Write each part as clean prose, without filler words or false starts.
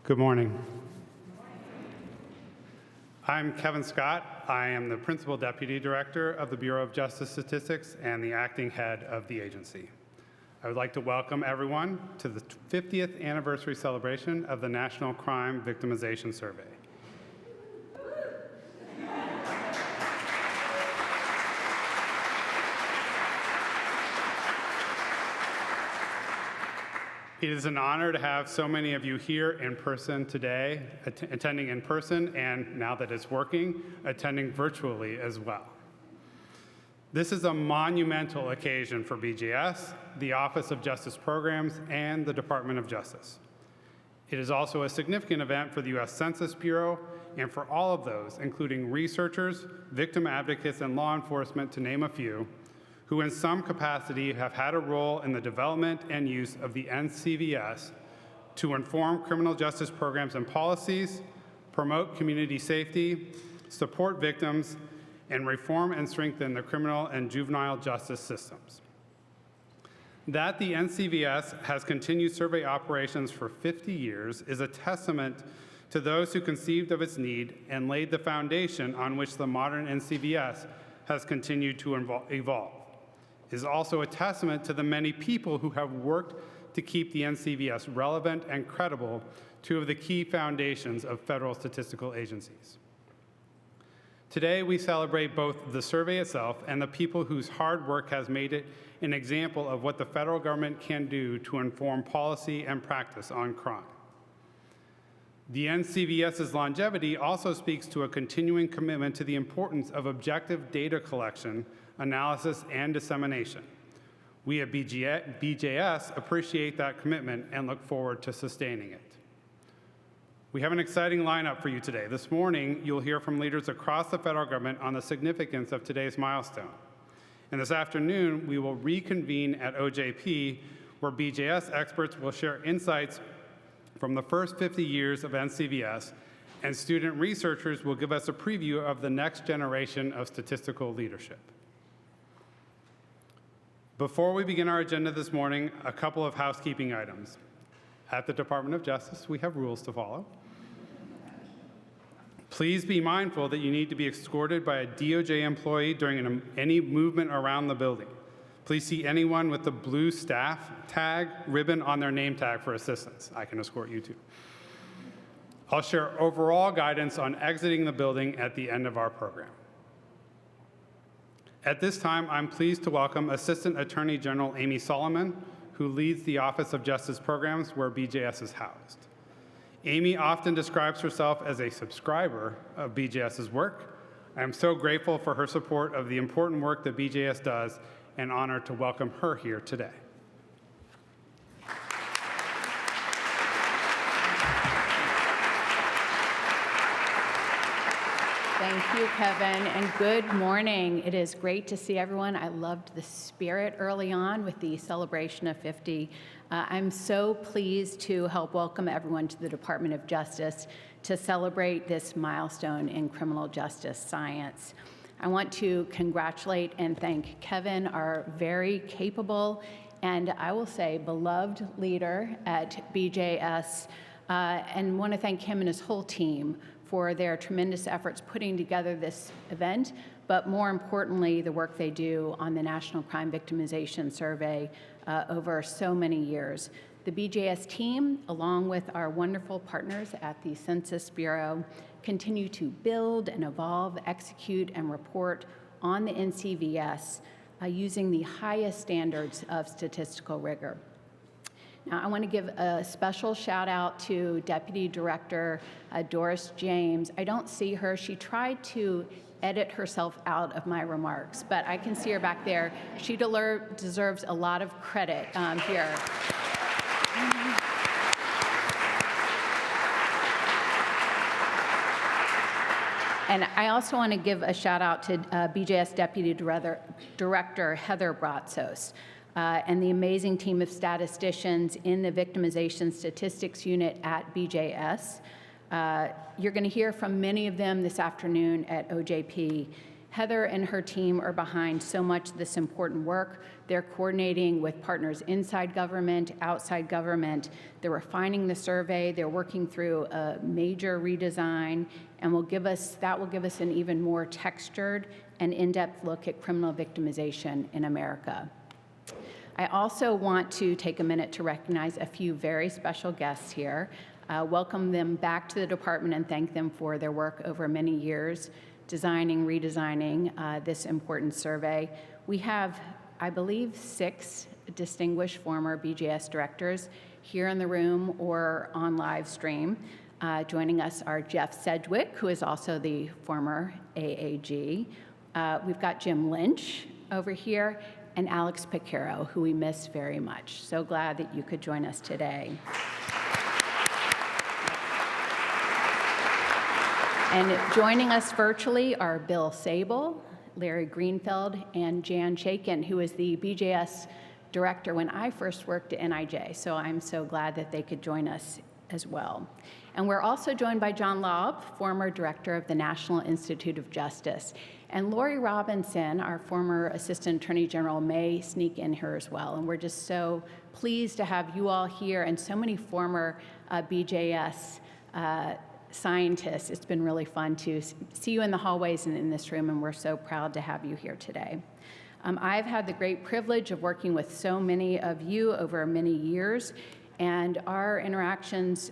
Good morning. I'm Kevin Scott. I am the Principal Deputy Director of the Bureau of Justice Statistics and the acting head of the agency. I would like to welcome everyone to the 50th anniversary celebration of the National Crime Victimization Survey. It is an honor to have so many of you here in person today, attending in person, and now that it's working, attending virtually as well. This is a monumental occasion for BJS, the Office of Justice Programs, and the Department of Justice. It is also a significant event for the U.S. Census Bureau and for all of those, including researchers, victim advocates, and law enforcement, to name a few, who in some capacity have had a role in the development and use of the NCVS to inform criminal justice programs and policies, promote community safety, support victims, and reform and strengthen the criminal and juvenile justice systems. That the NCVS has continued survey operations for 50 years is a testament to those who conceived of its need and laid the foundation on which the modern NCVS has continued to evolve. Is also a testament to the many people who have worked to keep the NCVS relevant and credible, two of the key foundations of federal statistical agencies. Today, we celebrate both the survey itself and the people whose hard work has made it an example of what the federal government can do to inform policy and practice on crime. The NCVS's longevity also speaks to a continuing commitment to the importance of objective data collection, analysis, and dissemination. We at BJS appreciate that commitment and look forward to sustaining it. We have an exciting lineup for you today. This morning, you'll hear from leaders across the federal government on the significance of today's milestone. And this afternoon, we will reconvene at OJP, where BJS experts will share insights from the first 50 years of NCVS, and student researchers will give us a preview of the next generation of statistical leadership. Before we begin our agenda this morning, a couple of housekeeping items. At the Department of Justice, we have rules to follow. Please be mindful that you need to be escorted by a DOJ employee during any movement around the building. Please see anyone with the blue staff tag ribbon on their name tag for assistance. I can escort you too. I'll share overall guidance on exiting the building at the end of our program. At this time, I'm pleased to welcome Assistant Attorney General Amy Solomon, who leads the Office of Justice Programs, where BJS is housed. Amy often describes herself as a subscriber of BJS's work. I am so grateful for her support of the important work that BJS does and honored to welcome her here today. Thank you, Kevin, and good morning. It is great to see everyone. I loved the spirit early on with the celebration of 50. I'm so pleased to help welcome everyone to the Department of Justice to celebrate this milestone in criminal justice science. I want to congratulate and thank Kevin, our very capable and, I will say, beloved leader at BJS, and want to thank him and his whole team for their tremendous efforts putting together this event, but more importantly, the work they do on the National Crime Victimization Survey over so many years. The BJS team, along with our wonderful partners at the Census Bureau, continue to build and evolve, execute, and report on the NCVS using the highest standards of statistical rigor. Now, I want to give a special shout out to Deputy Director Doris James. I don't see her. She tried to edit herself out of my remarks, but I can see her back there. She deserves a lot of credit here. And I also want to give a shout out to BJS Deputy Director Heather Bratsos. And the amazing team of statisticians in the Victimization Statistics Unit at BJS. You're going to hear from many of them this afternoon at OJP. Heather and her team are behind so much of this important work. They're coordinating with partners inside government, outside government. They're refining the survey. They're working through a major redesign, and that will give us an even more textured and in-depth look at criminal victimization in America. I also want to take a minute to recognize a few very special guests here, welcome them back to the department and thank them for their work over many years, designing, redesigning this important survey. We have, I believe, 6 distinguished former BJS directors here in the room or on live stream. Joining us are Jeff Sedgwick, who is also the former AAG. We've got Jim Lynch over here, and Alex Picaro, who we miss very much. So glad that you could join us today. And joining us virtually are Bill Sable, Larry Greenfeld, and Jan Chaikin, who is the BJS director when I first worked at NIJ. So I'm so glad that they could join us as well. And we're also joined by John Laub, former director of the National Institute of Justice. And Lori Robinson, our former Assistant Attorney General, may sneak in here as well. And we're just so pleased to have you all here and so many former BJS scientists. It's been really fun to see you in the hallways and in this room, and we're so proud to have you here today. I've had the great privilege of working with so many of you over many years, and our interactions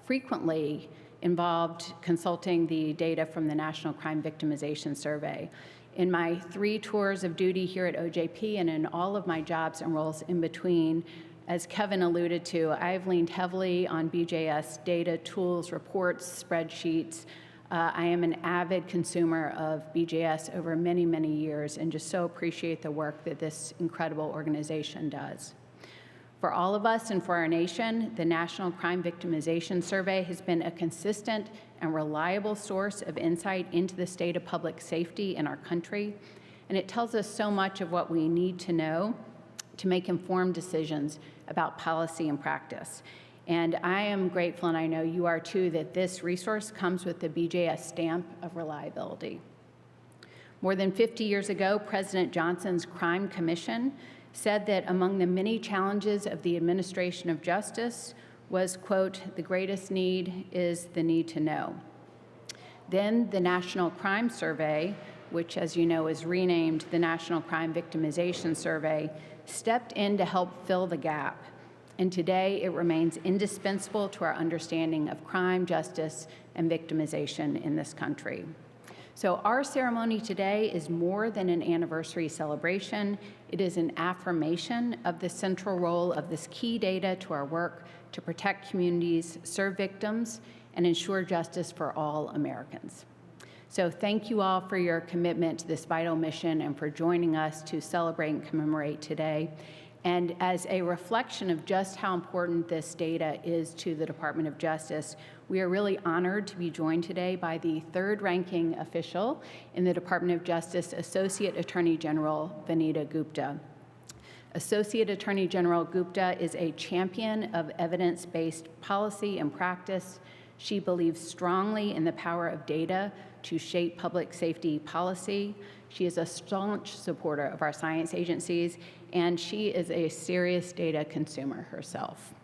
frequently involved consulting the data from the National Crime Victimization Survey. In my 3 tours of duty here at OJP and in all of my jobs and roles in between, as Kevin alluded to, I've leaned heavily on BJS data, tools, reports, spreadsheets. I am an avid consumer of BJS over many, many years and just so appreciate the work that this incredible organization does. For all of us and for our nation, the National Crime Victimization Survey has been a consistent and reliable source of insight into the state of public safety in our country, and it tells us so much of what we need to know to make informed decisions about policy and practice. And I am grateful, and I know you are too, that this resource comes with the BJS stamp of reliability. More than 50 years ago, President Johnson's Crime Commission said that among the many challenges of the administration of justice was, quote, "the greatest need is the need to know." Then the National Crime Survey, which as you know is renamed the National Crime Victimization Survey, stepped in to help fill the gap. And today it remains indispensable to our understanding of crime, justice, and victimization in this country. So our ceremony today is more than an anniversary celebration. It is an affirmation of the central role of this key data to our work to protect communities, serve victims, and ensure justice for all Americans. So thank you all for your commitment to this vital mission and for joining us to celebrate and commemorate today. And as a reflection of just how important this data is to the Department of Justice, we are really honored to be joined today by the 3rd ranking official in the Department of Justice, Associate Attorney General Vanita Gupta. Associate Attorney General Gupta is a champion of evidence-based policy and practice. She believes strongly in the power of data to shape public safety policy. She is a staunch supporter of our science agencies, and she is a serious data consumer herself.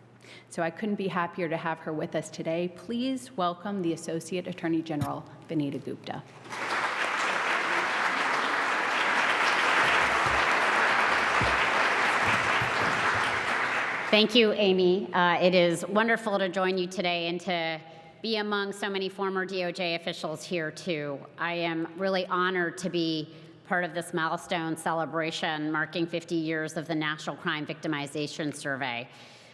So I couldn't be happier to have her with us today. Please welcome the Associate Attorney General, Vanita Gupta. Thank you, Amy. It is wonderful to join you today and to be among so many former DOJ officials here too. I am really honored to be part of this milestone celebration marking 50 years of the National Crime Victimization Survey.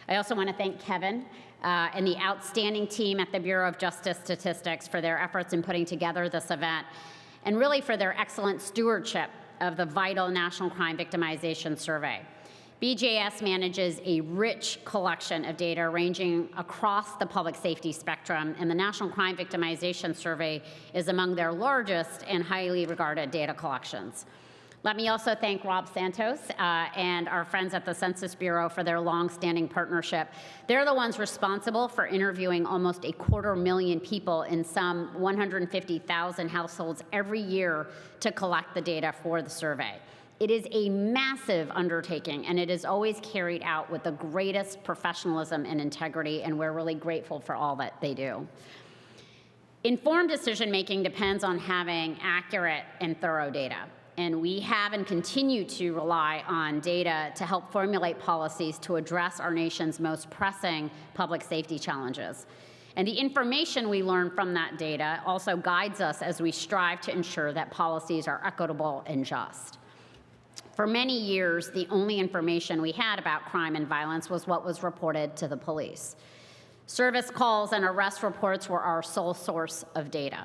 I also want to thank Kevin and the outstanding team at the Bureau of Justice Statistics for their efforts in putting together this event and really for their excellent stewardship of the vital National Crime Victimization Survey. BJS manages a rich collection of data ranging across the public safety spectrum, and the National Crime Victimization Survey is among their largest and highly regarded data collections. Let me also thank Rob Santos and our friends at the Census Bureau for their longstanding partnership. They're the ones responsible for interviewing almost 250,000 people in some 150,000 households every year to collect the data for the survey. It is a massive undertaking, and it is always carried out with the greatest professionalism and integrity, and we're really grateful for all that they do. Informed decision-making depends on having accurate and thorough data. And we have and continue to rely on data to help formulate policies to address our nation's most pressing public safety challenges. And the information we learn from that data also guides us as we strive to ensure that policies are equitable and just. For many years, the only information we had about crime and violence was what was reported to the police. Service calls and arrest reports were our sole source of data.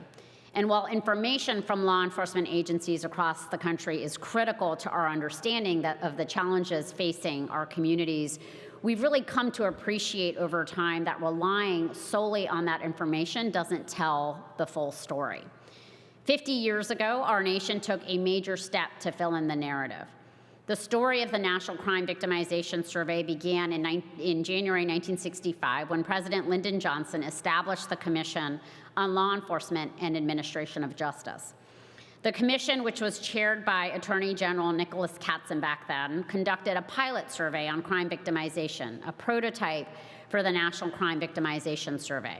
And while information from law enforcement agencies across the country is critical to our understanding of the challenges facing our communities, we've really come to appreciate over time that relying solely on that information doesn't tell the full story. 50 years ago, our nation took a major step to fill in the narrative. The story of the National Crime Victimization Survey began in January 1965 when President Lyndon Johnson established the Commission on Law Enforcement and Administration of Justice. The commission, which was chaired by Attorney General Nicholas Katzen back then, conducted a pilot survey on crime victimization, a prototype for the National Crime Victimization Survey.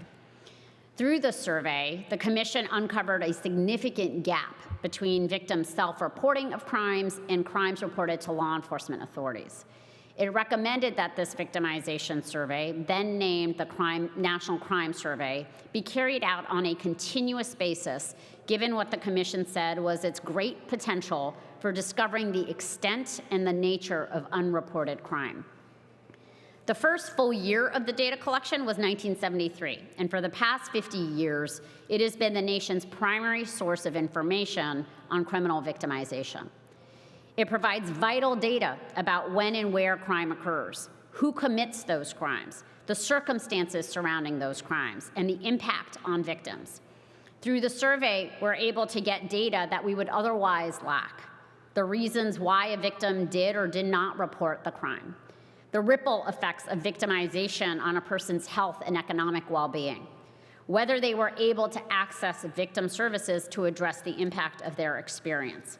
Through the survey, the commission uncovered a significant gap between victims' self-reporting of crimes and crimes reported to law enforcement authorities. It recommended that this victimization survey, then named the National Crime Survey, be carried out on a continuous basis, given what the commission said was its great potential for discovering the extent and the nature of unreported crime. The first full year of the data collection was 1973, and for the past 50 years, it has been the nation's primary source of information on criminal victimization. It provides vital data about when and where crime occurs, who commits those crimes, the circumstances surrounding those crimes, and the impact on victims. Through the survey, we're able to get data that we would otherwise lack: the reasons why a victim did or did not report the crime, the ripple effects of victimization on a person's health and economic well-being, whether they were able to access victim services to address the impact of their experience.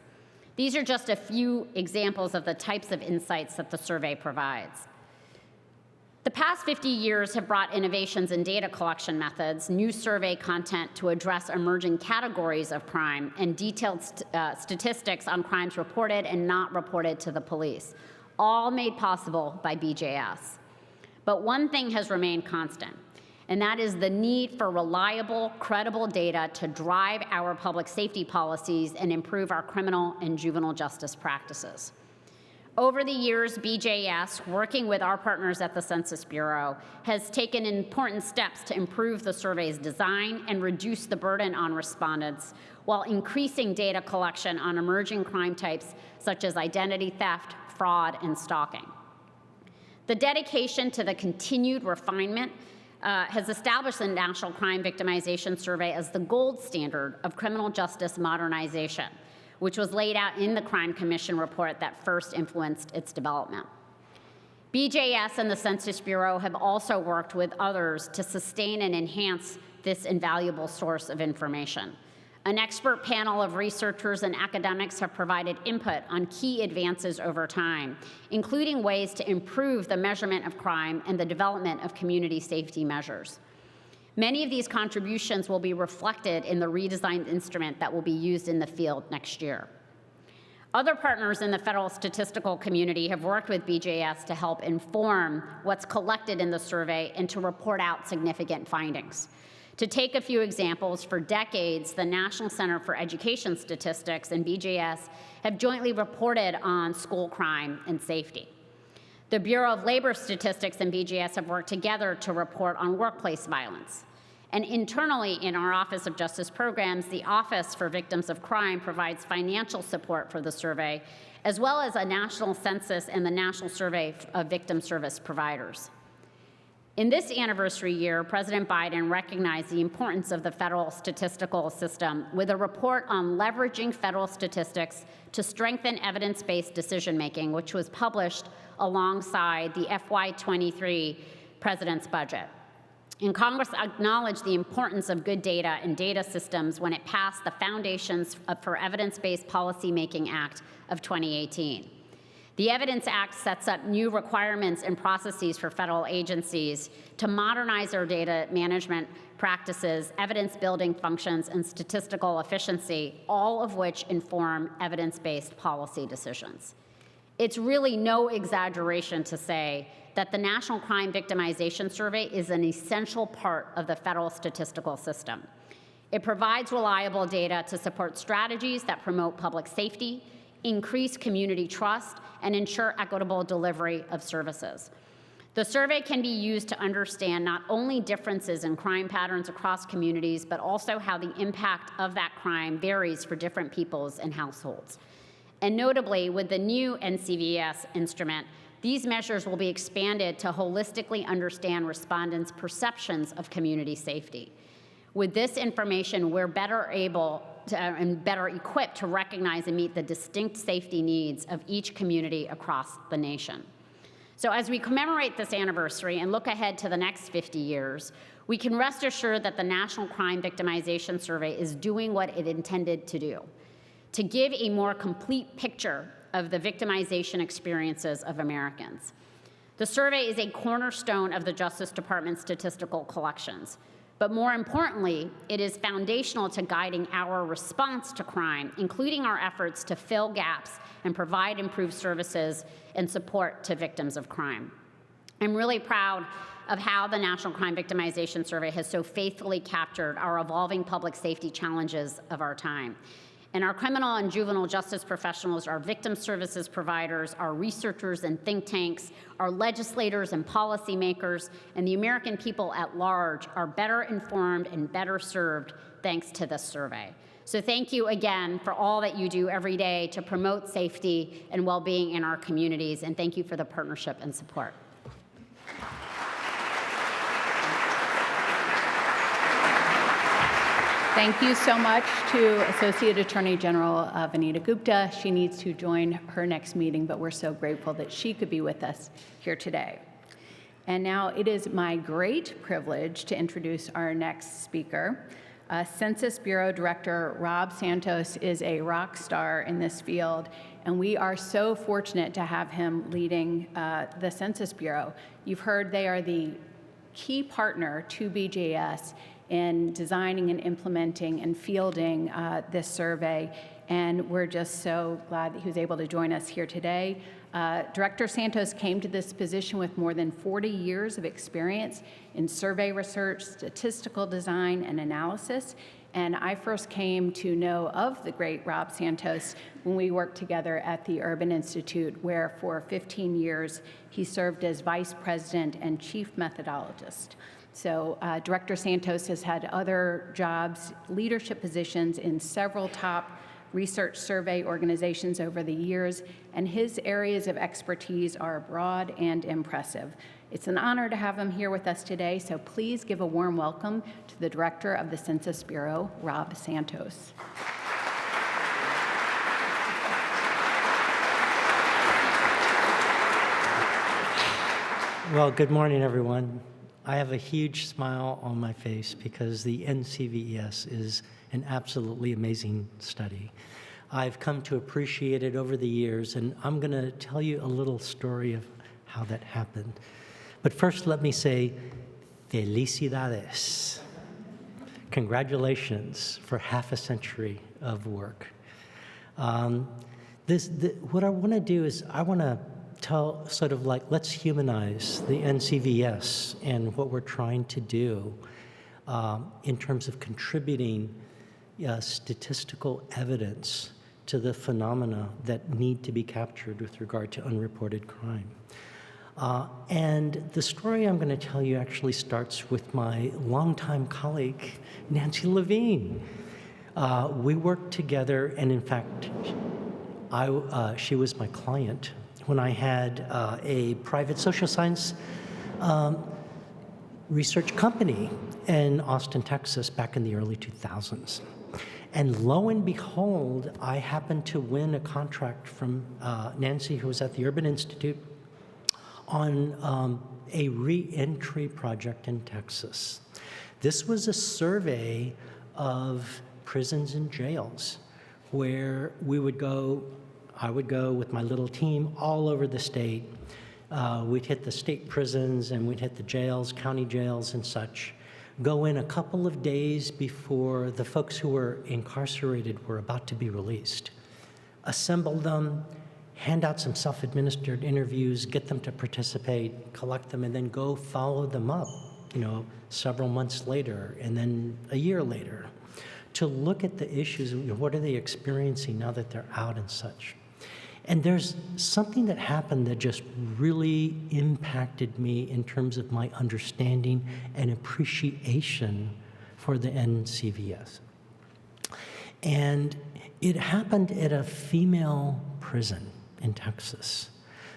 These are just a few examples of the types of insights that the survey provides. The past 50 years have brought innovations in data collection methods, new survey content to address emerging categories of crime, and detailed statistics on crimes reported and not reported to the police, all made possible by BJS. But one thing has remained constant, and that is the need for reliable, credible data to drive our public safety policies and improve our criminal and juvenile justice practices. Over the years, BJS, working with our partners at the Census Bureau, has taken important steps to improve the survey's design and reduce the burden on respondents while increasing data collection on emerging crime types such as identity theft, fraud, and stalking. The dedication to the continued refinement has established the National Crime Victimization Survey as the gold standard of criminal justice modernization, which was laid out in the Crime Commission report that first influenced its development. BJS and the Census Bureau have also worked with others to sustain and enhance this invaluable source of information. An expert panel of researchers and academics have provided input on key advances over time, including ways to improve the measurement of crime and the development of community safety measures. Many of these contributions will be reflected in the redesigned instrument that will be used in the field next year. Other partners in the federal statistical community have worked with BJS to help inform what's collected in the survey and to report out significant findings. To take a few examples, for decades, the National Center for Education Statistics and BJS have jointly reported on school crime and safety. The Bureau of Labor Statistics and BJS have worked together to report on workplace violence. And internally in our Office of Justice Programs, the Office for Victims of Crime provides financial support for the survey, as well as a national census and the National Survey of Victim Service Providers. In this anniversary year, President Biden recognized the importance of the federal statistical system with a report on leveraging federal statistics to strengthen evidence-based decision-making, which was published alongside the FY23 President's budget. And Congress acknowledged the importance of good data and data systems when it passed the Foundations for Evidence-Based Policymaking Act of 2018. The Evidence Act sets up new requirements and processes for federal agencies to modernize their data management practices, evidence-building functions, and statistical efficiency, all of which inform evidence-based policy decisions. It's really no exaggeration to say that the National Crime Victimization Survey is an essential part of the federal statistical system. It provides reliable data to support strategies that promote public safety, increase community trust, and ensure equitable delivery of services. The survey can be used to understand not only differences in crime patterns across communities, but also how the impact of that crime varies for different peoples and households. And notably, with the new NCVS instrument, these measures will be expanded to holistically understand respondents' perceptions of community safety. With this information, we're better able to, and better equipped to recognize and meet the distinct safety needs of each community across the nation. So as we commemorate this anniversary and look ahead to the next 50 years, we can rest assured that the National Crime Victimization Survey is doing what it intended to do, to give a more complete picture of the victimization experiences of Americans. The survey is a cornerstone of the Justice Department's statistical collections. But more importantly, it is foundational to guiding our response to crime, including our efforts to fill gaps and provide improved services and support to victims of crime. I'm really proud of how the National Crime Victimization Survey has so faithfully captured our evolving public safety challenges of our time. And our criminal and juvenile justice professionals, our victim services providers, our researchers and think tanks, our legislators and policymakers, and the American people at large are better informed and better served thanks to this survey. So thank you again for all that you do every day to promote safety and well-being in our communities, and thank you for the partnership and support. Thank you so much to Associate Attorney General Vanita Gupta. She needs to join her next meeting, but we're so grateful that she could be with us here today. And now it is my great privilege to introduce our next speaker. Census Bureau Director Rob Santos is a rock star in this field, and we are so fortunate to have him leading the Census Bureau. You've heard they are the key partner to BJS in designing and implementing and fielding this survey, and we're just so glad that he was able to join us here today. Director Santos came to this position with more than 40 years of experience in survey research, statistical design, and analysis, and I first came to know of the great Rob Santos when we worked together at the Urban Institute, where for 15 years he served as Vice President and Chief Methodologist. So Director Santos has had other jobs, leadership positions in several top research survey organizations over the years, and his areas of expertise are broad and impressive. It's an honor to have him here with us today, so please give a warm welcome to the Director of the Census Bureau, Rob Santos. Well, good morning, everyone. I have a huge smile on my face because the NCVES is an absolutely amazing study. I've come to appreciate it over the years, and I'm going to tell you a little story of how that happened. But first, let me say, felicidades. Congratulations for half a century of work. What I want to do is I want to tell sort of like, let's humanize the NCVS and what we're trying to do in terms of contributing statistical evidence to the phenomena that need to be captured with regard to unreported crime. And the story I'm going to tell you actually starts with my longtime colleague, Nancy Levine. We worked together, and in fact, she was my client when I had a private social science research company in Austin, Texas, back in the early 2000s. And lo and behold, I happened to win a contract from Nancy, who was at the Urban Institute, on a re-entry project in Texas. This was a survey of prisons and jails where I would go with my little team all over the state. We'd hit the state prisons and we'd hit the jails, county jails and such, go in a couple of days before the folks who were incarcerated were about to be released, assemble them, hand out some self-administered interviews, get them to participate, collect them, and then go follow them up, several months later and then a year later, to look at the issues, what are they experiencing now that they're out and such. And there's something that happened that just really impacted me in terms of my understanding and appreciation for the NCVS. And it happened at a female prison in Texas.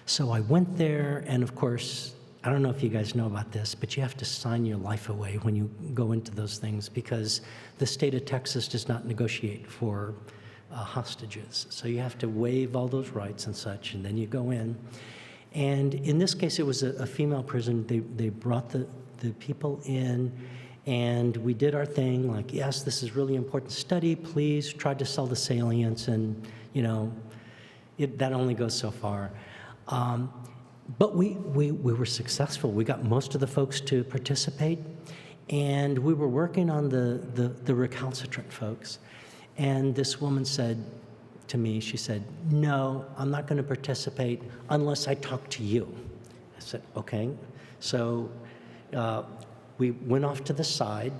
So I went there, and of course, I don't know if you guys know about this, but you have to sign your life away when you go into those things because the state of Texas does not negotiate for hostages. So you have to waive all those rights and such, and then you go in. And in this case, it was a female prison. They brought the people in, and we did our thing, like, yes, this is really important study, please, tried to sell the salience, and, that only goes so far. But we were successful. We got most of the folks to participate, and we were working on the recalcitrant folks. And this woman said to me, she said, "No, I'm not going to participate unless I talk to you." I said, "Okay." So we went off to the side,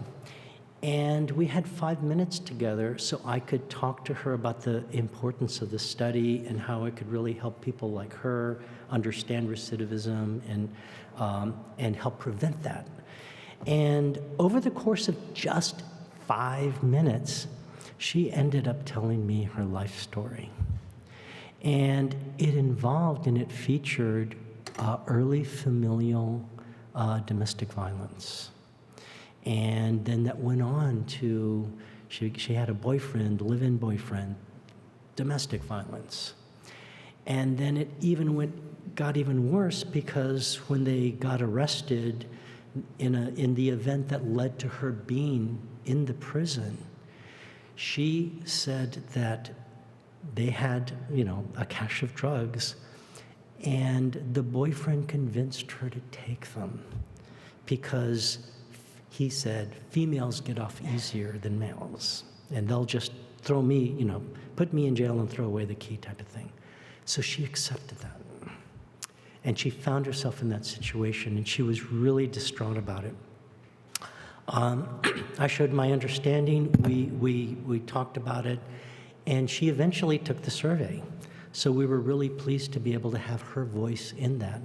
and we had 5 minutes together so I could talk to her about the importance of the study and how it could really help people like her understand recidivism and help prevent that. And over the course of just 5 minutes, she ended up telling me her life story. And it involved and it featured early familial domestic violence. And then that went on to, she had a boyfriend, live-in boyfriend, domestic violence. And then it got even worse because when they got arrested in the event that led to her being in the prison, she said that they had, a cache of drugs, and the boyfriend convinced her to take them because he said females get off easier than males, and they'll just throw me, put me in jail and throw away the key type of thing. So she accepted that. And she found herself in that situation, and she was really distraught about it. I showed my understanding, we talked about it, and she eventually took the survey. So we were really pleased to be able to have her voice in that.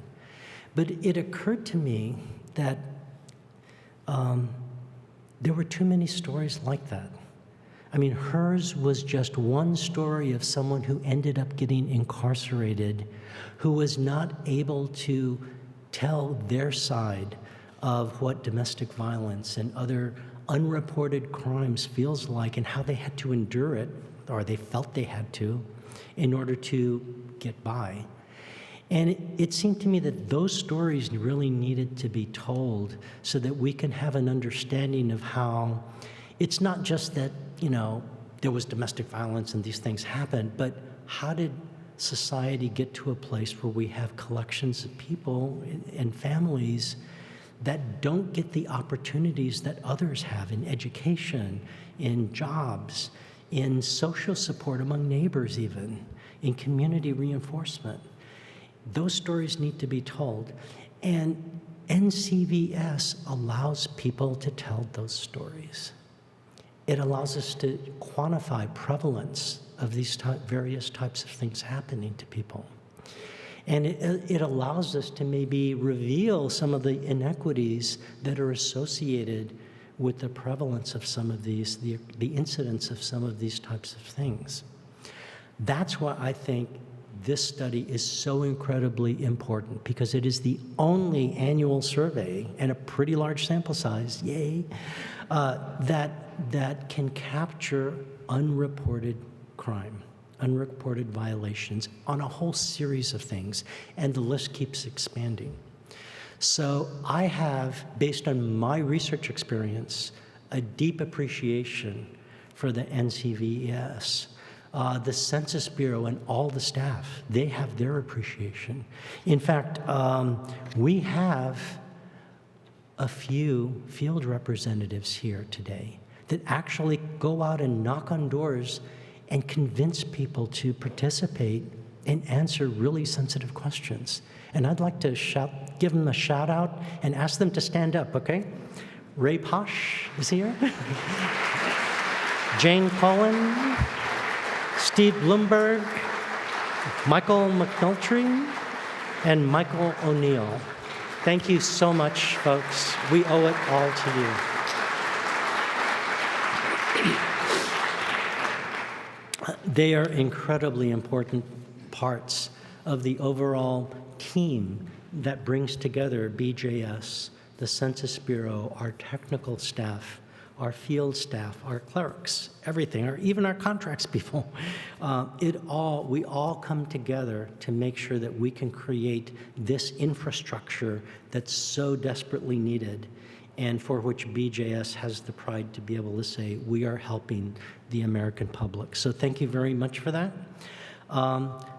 But it occurred to me that there were too many stories like that. I mean, hers was just one story of someone who ended up getting incarcerated, who was not able to tell their side of what domestic violence and other unreported crimes feels like and how they had to endure it, or they felt they had to, in order to get by. And it seemed to me that those stories really needed to be told so that we can have an understanding of how it's not just that, there was domestic violence and these things happened, but how did society get to a place where we have collections of people and families that don't get the opportunities that others have in education, in jobs, in social support among neighbors even, in community reinforcement. Those stories need to be told. And NCVS allows people to tell those stories. It allows us to quantify prevalence of these various types of things happening to people. And it allows us to maybe reveal some of the inequities that are associated with the prevalence of some of these, the incidence of some of these types of things. That's why I think this study is so incredibly important because it is the only annual survey, and a pretty large sample size, yay, that can capture unreported crime, unreported violations on a whole series of things, and the list keeps expanding. So I have, based on my research experience, a deep appreciation for the NCVES. The Census Bureau and all the staff, they have their appreciation. In fact, we have a few field representatives here today that actually go out and knock on doors and convince people to participate and answer really sensitive questions. And I'd like to give them a shout out and ask them to stand up, okay? Ray Posh is here. Jane Cullen, Steve Bloomberg, Michael McNulty, and Michael O'Neill. Thank you so much, folks. We owe it all to you. They are incredibly important parts of the overall team that brings together BJS, the Census Bureau, our technical staff, our field staff, our clerks, everything, or even our contracts people. We all come together to make sure that we can create this infrastructure that's so desperately needed, and for which BJS has the pride to be able to say, we are helping the American public. So thank you very much for that.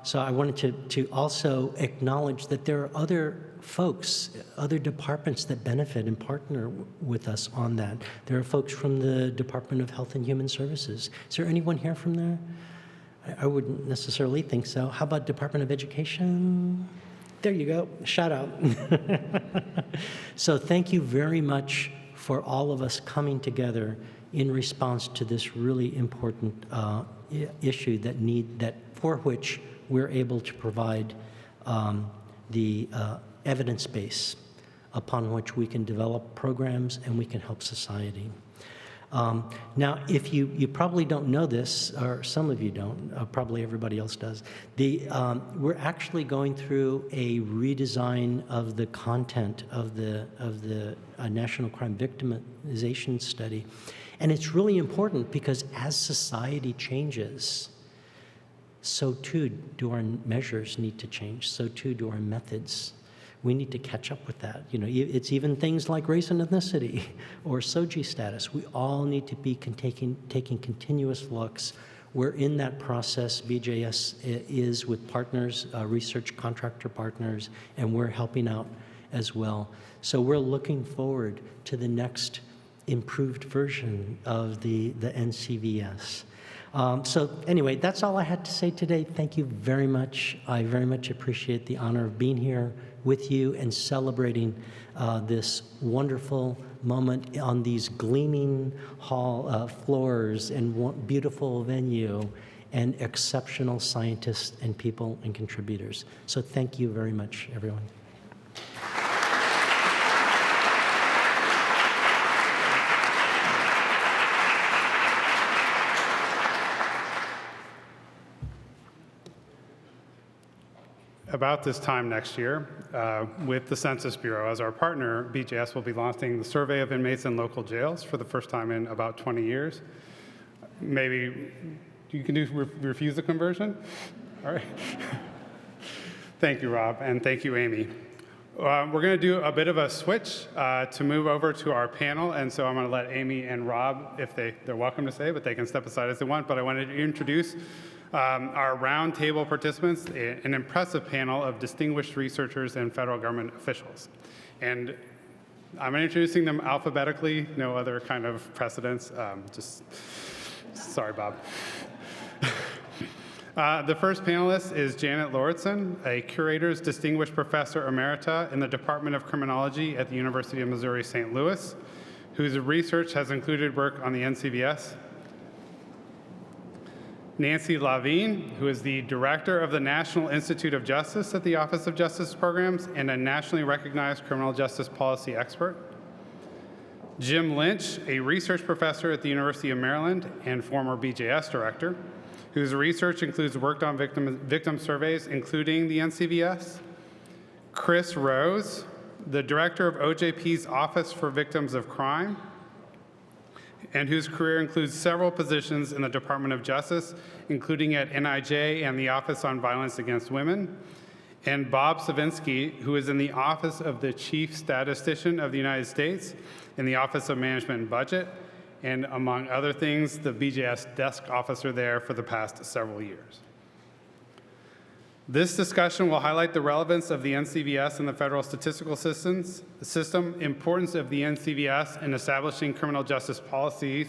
So I wanted to also acknowledge that there are other folks, other departments that benefit and partner with us on that. There are folks from the Department of Health and Human Services. Is there anyone here from there? I wouldn't necessarily think so. How about Department of Education? There you go, shout out. So thank you very much for all of us coming together in response to this really important issue for which we're able to provide the evidence base upon which we can develop programs and we can help society. Now, if you probably don't know this, or some of you don't, probably everybody else does, we're actually going through a redesign of the content of the National Crime Victimization Study. And it's really important because as society changes, so too do our measures need to change, so too do our methods. We need to catch up with that. You know, it's even things like race and ethnicity or SOGI status. We all need to be taking continuous looks. We're in that process. BJS is with partners, research contractor partners, and we're helping out as well. So we're looking forward to the next improved version of the NCVS. So anyway, that's all I had to say today. Thank you very much. I very much appreciate the honor of being here with you and celebrating this wonderful moment on these gleaming hall floors and beautiful venue and exceptional scientists and people and contributors. So thank you very much, everyone. About this time next year, with the Census Bureau as our partner, BJS will be launching the survey of inmates in local jails for the first time in about 20 years. Maybe you can refuse the conversion? All right. Thank you, Rob, and thank you, Amy. We're going to do a bit of a switch to move over to our panel, and so I'm going to let Amy and Rob, if they're welcome to stay, but they can step aside as they want. But I wanted to introduce our roundtable participants, an impressive panel of distinguished researchers and federal government officials. And I'm introducing them alphabetically, no other kind of precedence. Sorry, Bob. The first panelist is Janet Lauritsen, a Curator's Distinguished Professor Emerita in the Department of Criminology at the University of Missouri St. Louis, whose research has included work on the NCVS. Nancy Lavine, who is the Director of the National Institute of Justice at the Office of Justice Programs and a nationally recognized criminal justice policy expert. Jim Lynch, a research professor at the University of Maryland and former BJS director, whose research includes work on victim surveys, including the NCVS. Chris Rose, the director of OJP's Office for Victims of Crime, and whose career includes several positions in the Department of Justice, including at NIJ and the Office on Violence Against Women. And Bob Savinsky, who is in the Office of the Chief Statistician of the United States in the Office of Management and Budget, and among other things, the BJS desk officer there for the past several years. This discussion will highlight the relevance of the NCVS in the federal statistical system, importance of the NCVS in establishing criminal justice policies,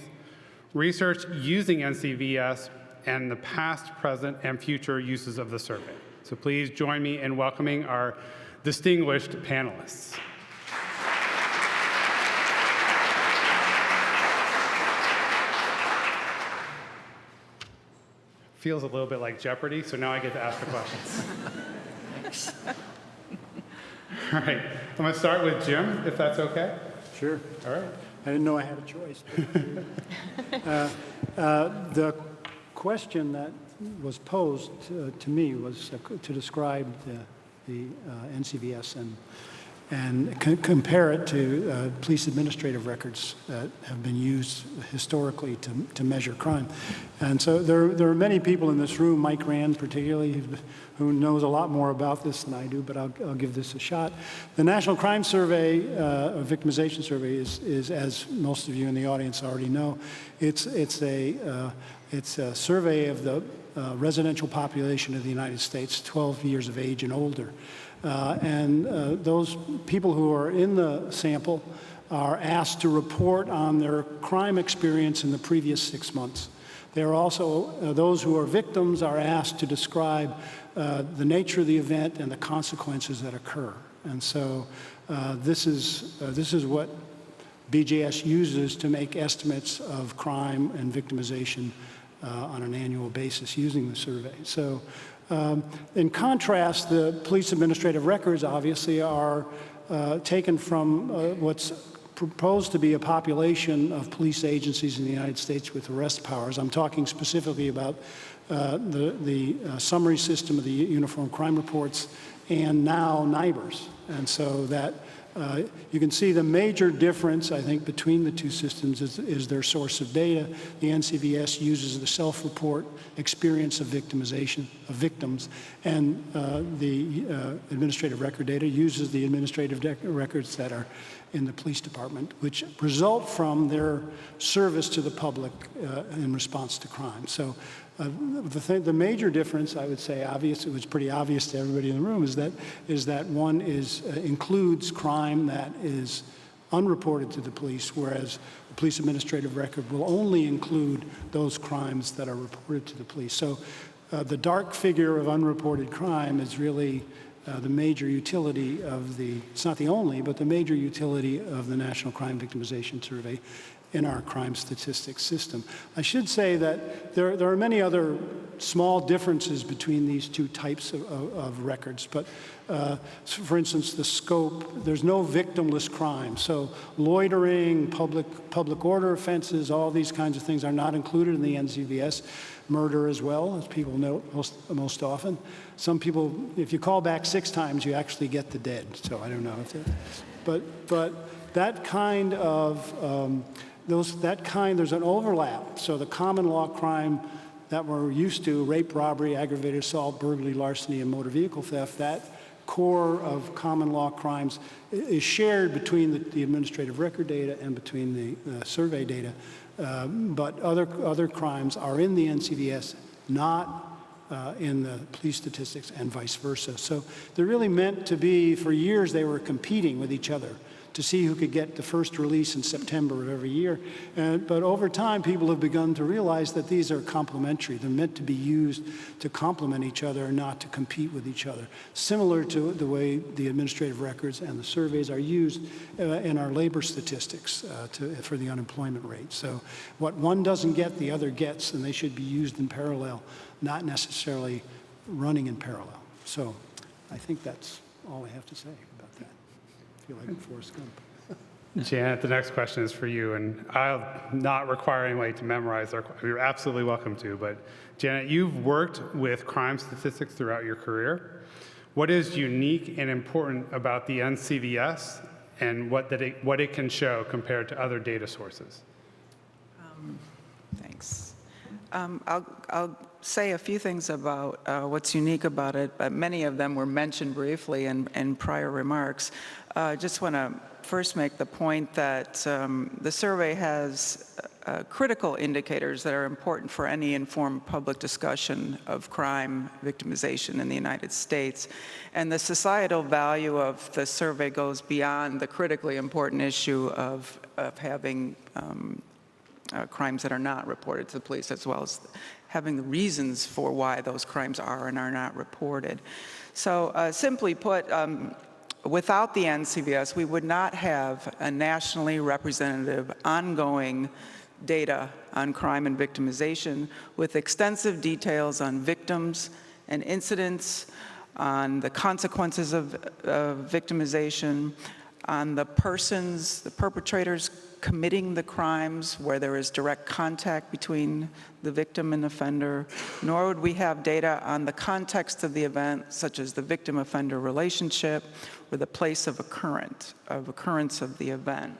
research using NCVS, and the past, present, and future uses of the survey. So please join me in welcoming our distinguished panelists. Feels a little bit like Jeopardy, so now I get to ask the questions. All right, I'm going to start with Jim, if that's okay. Sure. All right. I didn't know I had a choice. The question that was posed to me was to describe the NCVS and compare it to police administrative records that have been used historically to measure crime. And so there are many people in this room, Mike Rand particularly, who knows a lot more about this than I do, but I'll give this a shot. The National Crime Survey, or Victimization Survey, is, as most of you in the audience already know, it's a survey of the residential population of the United States, 12 years of age and older. Those people who are in the sample are asked to report on their crime experience in the previous 6 months. They are also, those who are victims are asked to describe the nature of the event and the consequences that occur. And so this is what BJS uses to make estimates of crime and victimization on an annual basis using the survey. So in contrast, the police administrative records obviously are taken from what's proposed to be a population of police agencies in the United States with arrest powers. I'm talking specifically about the summary system of the Uniform Crime Reports and now NIBRS. And so that you can see the major difference, I think, between the two systems is their source of data. The NCVS uses the self-report experience of victimization of victims, and the administrative record data uses the administrative the that are in the police department, which result from their service to the public in response to crime. So the major difference, I would say, it was pretty obvious to everybody in the room, is that one includes crime that is unreported to the police, whereas the police administrative record will only include those crimes that are reported to the police. So the dark figure of unreported crime is really the major utility of it's not the only, but the major utility of the National Crime Victimization Survey in our crime statistics system. I should say that there are many other small differences between these two types of records, but for instance, the scope, there's no victimless crime. So loitering, public order offenses, all these kinds of things are not included in the NCVS. Murder as well, as people know most often. Some people, if you call back 6 times, you actually get the dead. So I don't know if but that kind of there's an overlap. So the common law crime that we're used to, rape, robbery, aggravated assault, burglary, larceny, and motor vehicle theft, that core of common law crimes is shared between the administrative record data and between the survey data. But other crimes are in the NCVS, not in the police statistics, and vice versa. So they're really meant to be, for years they were competing with each other to see who could get the first release in September of every year. But over time, people have begun to realize that these are complementary. They're meant to be used to complement each other, not to compete with each other. Similar to the way the administrative records and the surveys are used in our labor statistics for the unemployment rate. So what one doesn't get, the other gets, and they should be used in parallel, not necessarily running in parallel. So I think that's all I have to say about that. I feel like Forrest Gump. Janet, the next question is for you, and I'll not require anybody to memorize our. You're absolutely welcome to, but Janet, you've worked with crime statistics throughout your career. What is unique and important about the NCVS, and what it can show compared to other data sources? Thanks. I'll say a few things about what's unique about it, but many of them were mentioned briefly in prior remarks. I just want to first make the point that the survey has critical indicators that are important for any informed public discussion of crime victimization in the United States. And the societal value of the survey goes beyond the critically important issue of having crimes that are not reported to the police, as well as having the reasons for why those crimes are and are not reported. So simply put, without the NCVS, we would not have a nationally representative, ongoing data on crime and victimization with extensive details on victims and incidents, on the consequences of victimization, on the persons, the perpetrators committing the crimes where there is direct contact between the victim and offender, nor would we have data on the context of the event, such as the victim-offender relationship or the place of occurrence of the event.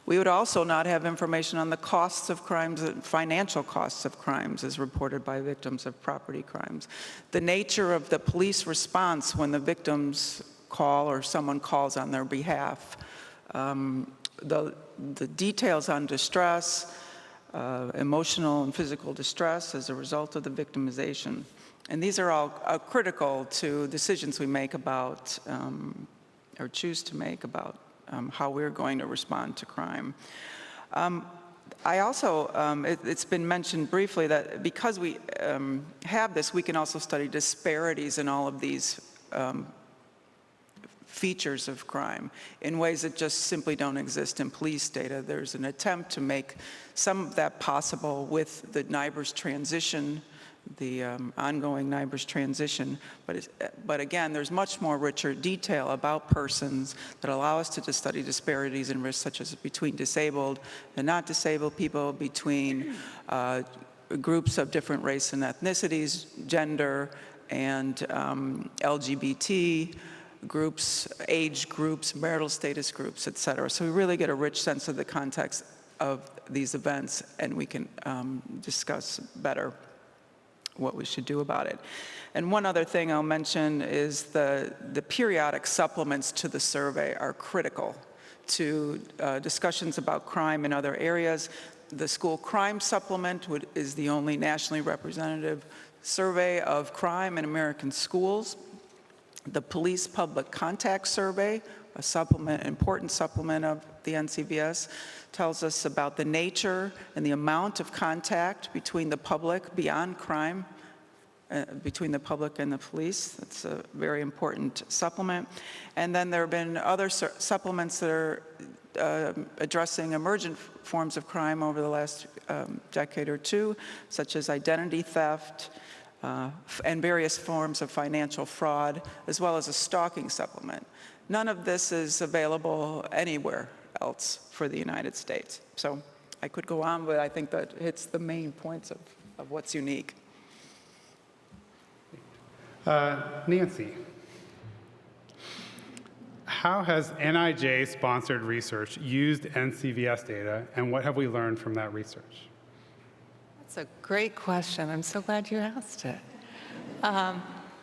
We would also not have information on the costs of crimes, financial costs of crimes as reported by victims of property crimes. The nature of the police response when the victims call or someone calls on their behalf. The details on distress, emotional and physical distress as a result of the victimization. And these are all critical to decisions we make about, or choose to make about how we're going to respond to crime. I also, it's been mentioned briefly that because we have this, we can also study disparities in all of these features of crime in ways that just simply don't exist in police data. There's an attempt to make some of that possible with the NIBRS transition, the ongoing NIBRS transition, but again, there's much more richer detail about persons that allow us to study disparities in risk, such as between disabled and not disabled people, between groups of different race and ethnicities, gender, and LGBT groups, age groups, marital status groups, et cetera. So we really get a rich sense of the context of these events, and we can discuss better what we should do about it. And one other thing I'll mention is the periodic supplements to the survey are critical to discussions about crime in other areas. The school crime supplement is the only nationally representative survey of crime in American schools. The police public contact survey, a supplement, important supplement of the NCVS, tells us about the nature and the amount of contact between the public beyond crime, between the public and the police. That's a very important supplement. And then there have been other supplements that are addressing emergent forms of crime over the last decade or two, such as identity theft, and various forms of financial fraud, as well as a stalking supplement. None of this is available anywhere else for the United States. So I could go on, but I think that hits the main points of what's unique. Nancy, how has NIJ-sponsored research used NCVS data, and what have we learned from that research? That's a great question. I'm so glad you asked it.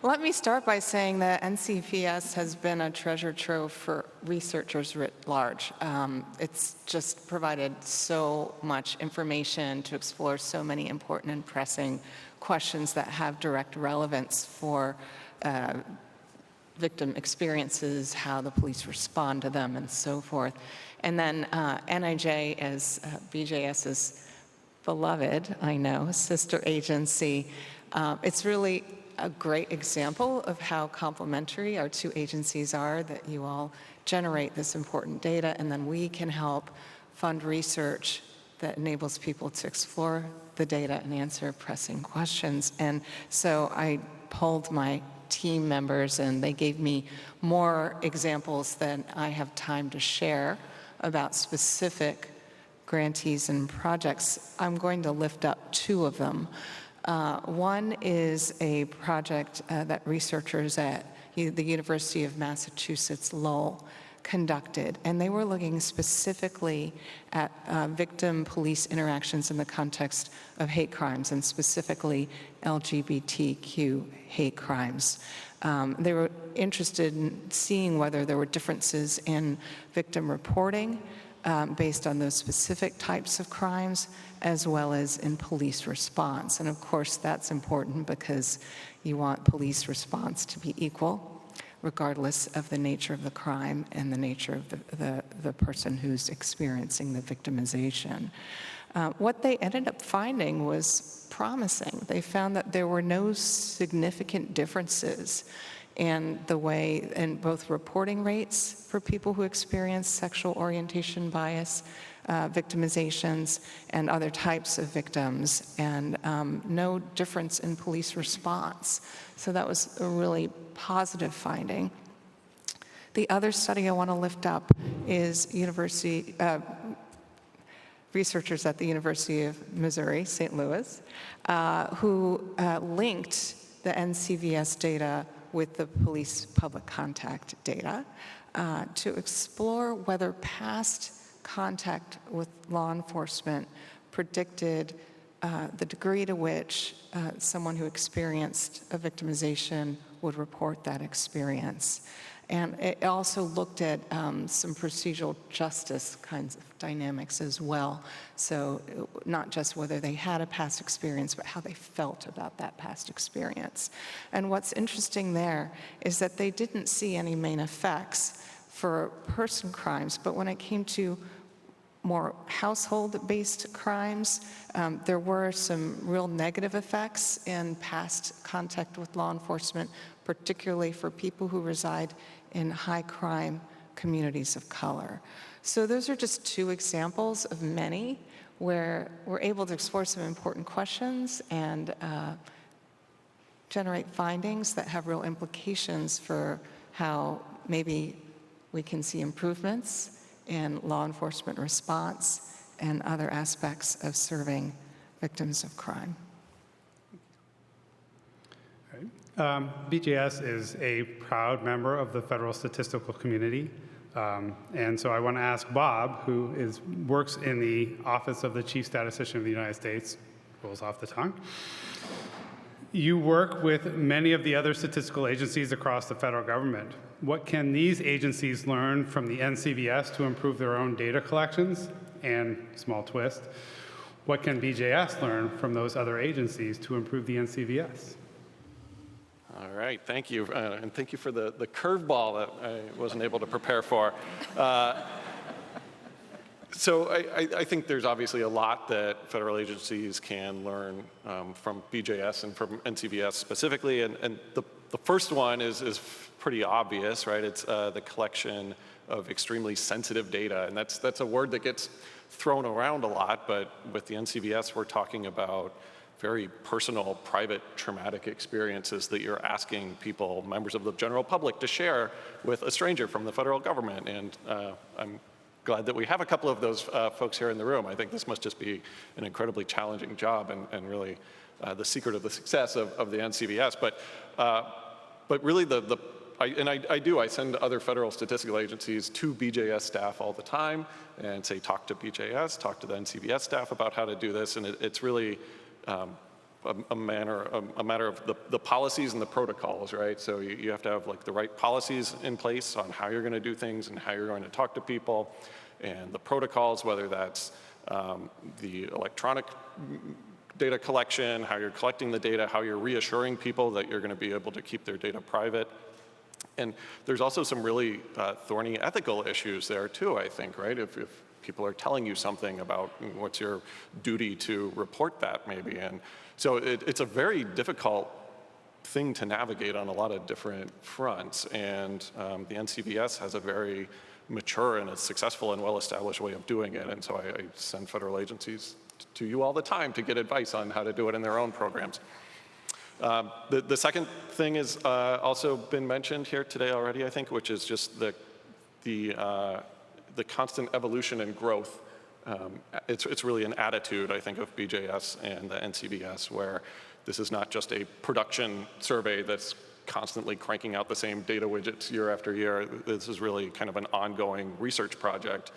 Let me start by saying that NCVS has been a treasure trove for researchers writ large. It's just provided so much information to explore so many important and pressing questions that have direct relevance for victim experiences, how the police respond to them, and so forth. And then NIJ, as BJS's beloved, I know, sister agency, it's really a great example of how complementary our two agencies are, that you all generate this important data, and then we can help fund research that enables people to explore the data and answer pressing questions. And so I polled my team members, and they gave me more examples than I have time to share about specific grantees and projects. I'm going to lift up two of them. One is a project that researchers at the University of Massachusetts Lowell conducted, and they were looking specifically at victim-police interactions in the context of hate crimes, and specifically LGBTQ hate crimes. They were interested in seeing whether there were differences in victim reporting based on those specific types of crimes, as well as in police response. And of course, that's important because you want police response to be equal, regardless of the nature of the crime and the nature of the person who's experiencing the victimization. What they ended up finding was promising. They found that there were no significant differences in the way, in both reporting rates for people who experience sexual orientation bias, victimizations, and other types of victims, and no difference in police response. So that was a really positive finding. The other study I want to lift up is researchers at the University of Missouri, St. Louis, who linked the NCVS data with the police public contact data to explore whether past contact with law enforcement predicted the degree to which someone who experienced a victimization would report that experience. And it also looked at some procedural justice kinds of dynamics as well. So not just whether they had a past experience, but how they felt about that past experience. And what's interesting there is that they didn't see any main effects for person crimes, but when it came to more household-based crimes, there were some real negative effects in past contact with law enforcement, particularly for people who reside in high-crime communities of color. So those are just two examples of many where we're able to explore some important questions and generate findings that have real implications for how maybe we can see improvements in law enforcement response and other aspects of serving victims of crime. BJS is a proud member of the federal statistical community. And so I want to ask Bob, who works in the Office of the Chief Statistician of the United States, rolls off the tongue. You work with many of the other statistical agencies across the federal government. What can these agencies learn from the NCVS to improve their own data collections? And small twist, what can BJS learn from those other agencies to improve the NCVS? All right, thank you. And thank you for the curveball that I wasn't able to prepare for. So I think there's obviously a lot that federal agencies can learn from BJS and from NCVS specifically. And the first one is pretty obvious, right? It's the collection of extremely sensitive data. And that's a word that gets thrown around a lot, but with the NCVS, we're talking about very personal, private, traumatic experiences that you're asking people, members of the general public, to share with a stranger from the federal government. And I'm glad that we have a couple of those folks here in the room. I think this must just be an incredibly challenging job and really the secret of the success of the NCVS. But really I send other federal statistical agencies to BJS staff all the time and say, talk to BJS, talk to the NCVS staff about how to do this. And it's really a matter of the policies and the protocols, right? So you have to have like the right policies in place on how you're going to do things and how you're going to talk to people, and the protocols, whether that's the electronic data collection, how you're collecting the data, how you're reassuring people that you're going to be able to keep their data private. And there's also some really thorny ethical issues there too, I think, right? If people are telling you something about what's your duty to report that maybe. And so it's a very difficult thing to navigate on a lot of different fronts. And the NCVS has a very mature and a successful and well-established way of doing it. And so I send federal agencies to you all the time to get advice on how to do it in their own programs. The second thing has also been mentioned here today already, I think, which is just the constant evolution and growth. It's really an attitude, I think, of BJS and the NCVS, where this is not just a production survey that's constantly cranking out the same data widgets year after year. This is really kind of an ongoing research project.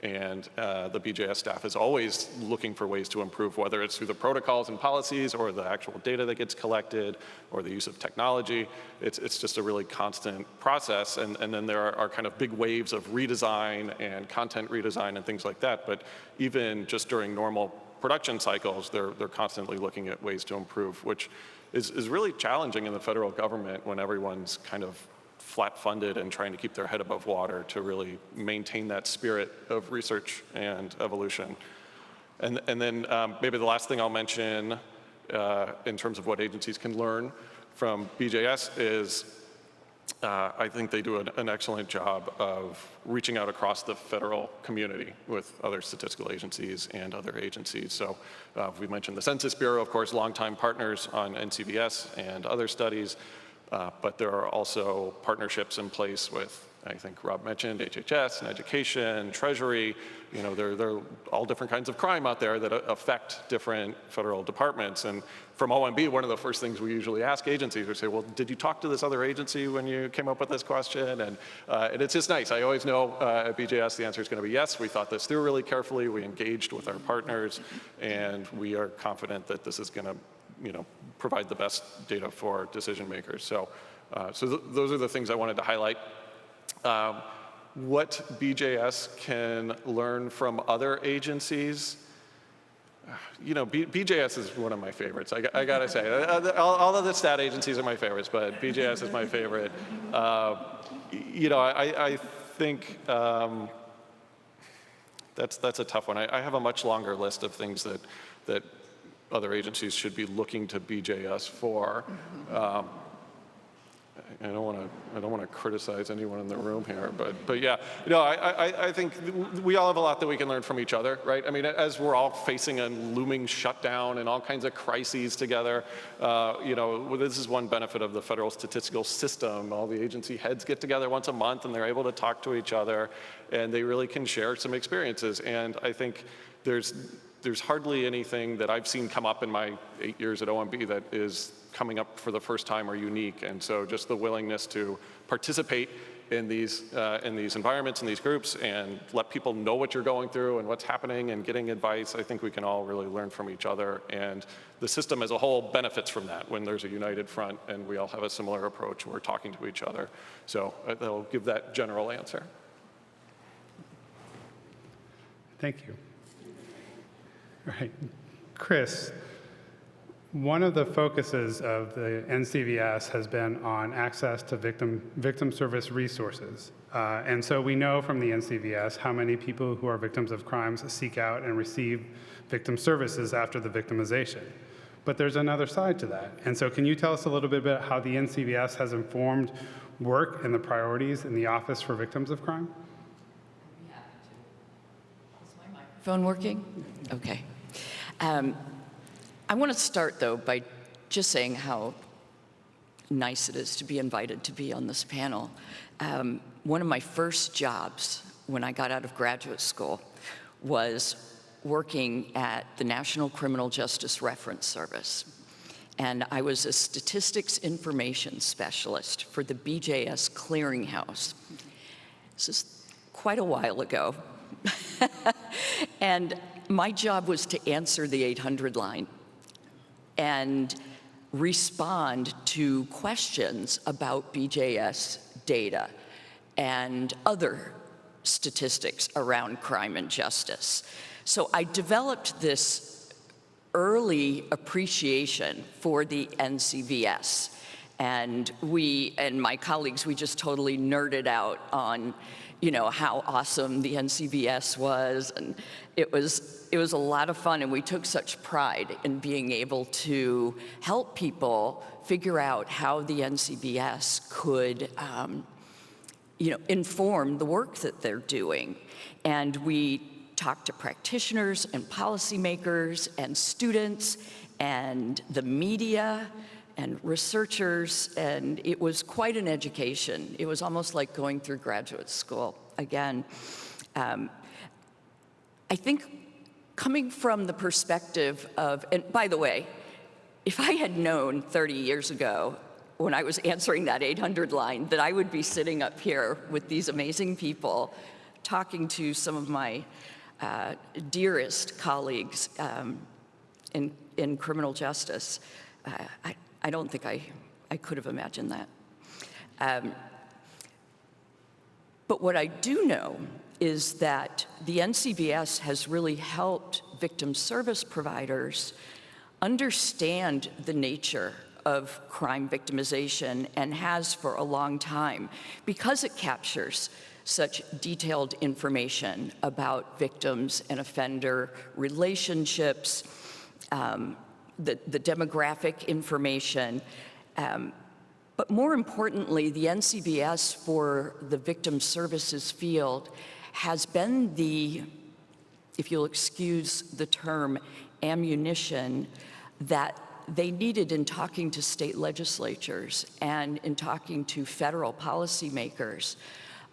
And the BJS staff is always looking for ways to improve, whether it's through the protocols and policies or the actual data that gets collected or the use of technology. It's just a really constant process. And then there are kind of big waves of redesign and content redesign and things like that. But even just during normal production cycles, they're constantly looking at ways to improve, which is really challenging in the federal government when everyone's kind of flat funded and trying to keep their head above water to really maintain that spirit of research and evolution. And then maybe the last thing I'll mention in terms of what agencies can learn from BJS is I think they do an excellent job of reaching out across the federal community with other statistical agencies and other agencies. So we mentioned the Census Bureau, of course, longtime partners on NCVS and other studies. But there are also partnerships in place with, I think Rob mentioned, HHS and education, Treasury. You know, there are all different kinds of crime out there that affect different federal departments. And from OMB, one of the first things we usually ask agencies is say, well, did you talk to this other agency when you came up with this question? And it's just nice. I always know at BJS the answer is going to be yes. We thought this through really carefully. We engaged with our partners, and we are confident that this is going to provide the best data for decision makers. So, those are the things I wanted to highlight. What BJS can learn from other agencies. BJS is one of my favorites. I gotta say, all of the stat agencies are my favorites, but BJS is my favorite. I think that's a tough one. I have a much longer list of things that other agencies should be looking to BJS for. I don't want to criticize anyone in the room here, but yeah, I think we all have a lot that we can learn from each other, right? I mean, as we're all facing a looming shutdown and all kinds of crises together, this is one benefit of the federal statistical system. All the agency heads get together once a month and they're able to talk to each other, and they really can share some experiences. And I think there's hardly anything that I've seen come up in my 8 years at OMB that is coming up for the first time or unique. And so just the willingness to participate in these environments, in these groups, and let people know what you're going through and what's happening and getting advice, I think we can all really learn from each other. And the system as a whole benefits from that when there's a united front and we all have a similar approach. We're talking to each other. So I'll give that general answer. Thank you. All right, Chris, one of the focuses of the NCVS has been on access to victim service resources. And so we know from the NCVS how many people who are victims of crimes seek out and receive victim services after the victimization. But there's another side to that. And so can you tell us a little bit about how the NCVS has informed work and the priorities in the Office for Victims of Crime? Phone working? Okay. I want to start, though, by just saying how nice it is to be invited to be on this panel. One of my first jobs when I got out of graduate school was working at the National Criminal Justice Reference Service. And I was a statistics information specialist for the BJS Clearinghouse. This is quite a while ago. And my job was to answer the 800 line and respond to questions about BJS data and other statistics around crime and justice. So I developed this early appreciation for the NCVS. And we and my colleagues, we just totally nerded out on how awesome the NCVS was, and it was a lot of fun, and we took such pride in being able to help people figure out how the NCVS could, inform the work that they're doing. And we talked to practitioners and policymakers and students and the media and researchers, and it was quite an education. It was almost like going through graduate school again. I think coming from the perspective of, and by the way, if I had known 30 years ago when I was answering that 800 line that I would be sitting up here with these amazing people talking to some of my dearest colleagues in criminal justice, I don't think I could have imagined that. But what I do know is that the NCVS has really helped victim service providers understand the nature of crime victimization, and has for a long time, because it captures such detailed information about victims and offender relationships, the demographic information, but more importantly, the NCVS for the victim services field has been the, if you'll excuse the term, ammunition that they needed in talking to state legislatures and in talking to federal policymakers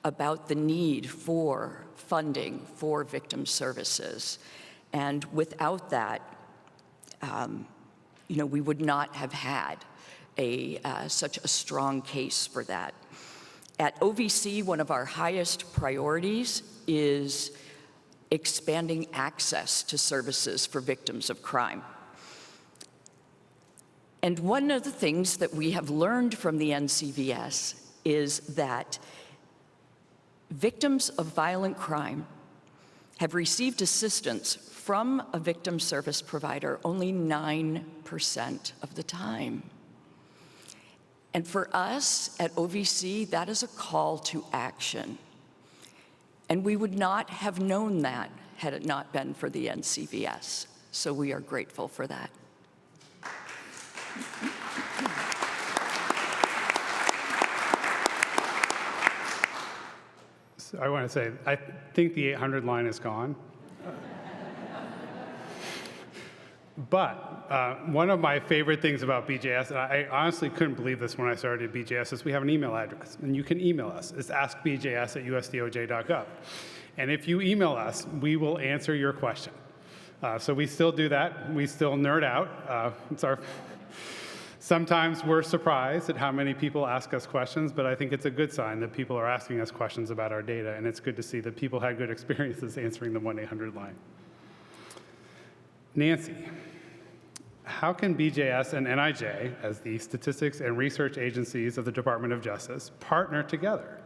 about the need for funding for victim services. And without that, we would not have had such a strong case for that. At OVC, one of our highest priorities is expanding access to services for victims of crime. And one of the things that we have learned from the NCVS is that victims of violent crime have received assistance from a victim service provider only 9% of the time. And for us at OVC, that is a call to action. And we would not have known that had it not been for the NCVS. So we are grateful for that. So I want to say, I think the 800 line is gone. But one of my favorite things about BJS, and I honestly couldn't believe this when I started BJS, is we have an email address, and you can email us. It's askbjs@usdoj.gov. And if you email us, we will answer your question. So we still do that. We still nerd out. Sometimes we're surprised at how many people ask us questions, but I think it's a good sign that people are asking us questions about our data, and it's good to see that people had good experiences answering the 1-800 line. Nancy, how can BJS and NIJ, as the statistics and research agencies of the Department of Justice, partner together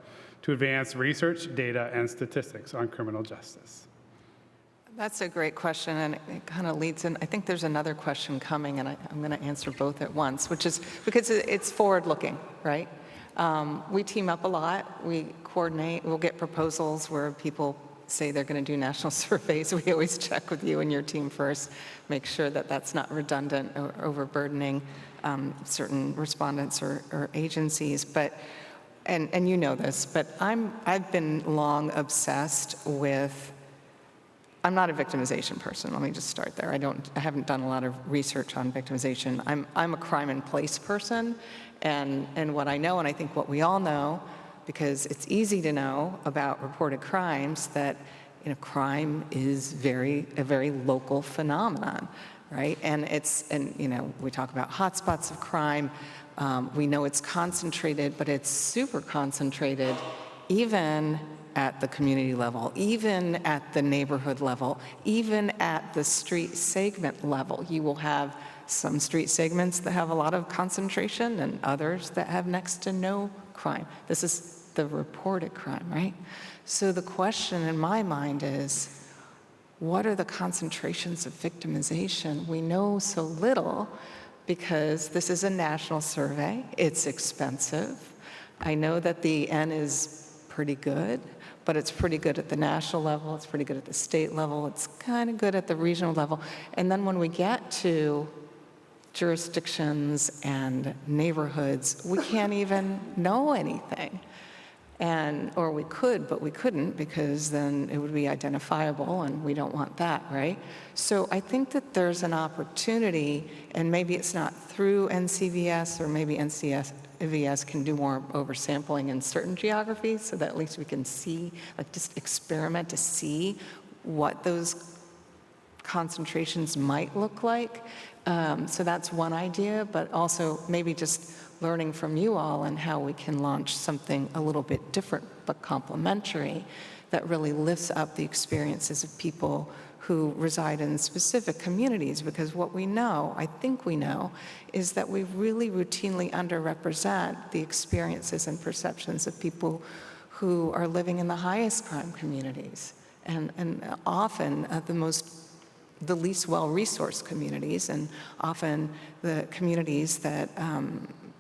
to advance research, data, and statistics on criminal justice? That's a great question, and it kind of leads in. I think there's another question coming, and I'm going to answer both at once, which is because it's forward-looking, right? We team up a lot. We coordinate. We'll get proposals where people say they're going to do national surveys. We always check with you and your team first, make sure that that's not redundant or overburdening certain respondents or agencies. But and you know this, but I've been long obsessed with. I'm not a victimization person. Let me just start there. I haven't done a lot of research on victimization. I'm a crime in place person, and what I know, and I think what we all know, because it's easy to know about reported crimes, that crime is a very local phenomenon, right? And we talk about hotspots of crime. We know it's concentrated, but it's super concentrated, even at the community level, even at the neighborhood level, even at the street segment level. You will have some street segments that have a lot of concentration and others that have next to no crime. This is the reported crime, right? So the question in my mind is, what are the concentrations of victimization? We know so little because this is a national survey. It's expensive. I know that the N is pretty good, but it's pretty good at the national level, it's pretty good at the state level, it's kind of good at the regional level. And then when we get to jurisdictions and neighborhoods, we can't even know anything. or we could, but we couldn't because then it would be identifiable and we don't want that, right? So I think that there's an opportunity, and maybe it's not through NCVS, or maybe NCVS can do more oversampling in certain geographies so that at least we can see, like just experiment to see what those concentrations might look like. So that's one idea, but also maybe just learning from you all and how we can launch something a little bit different but complementary that really lifts up the experiences of people who reside in specific communities. Because what we know, I think we know, is that we really routinely underrepresent the experiences and perceptions of people who are living in the highest crime communities, and often the least well-resourced communities, and often the communities that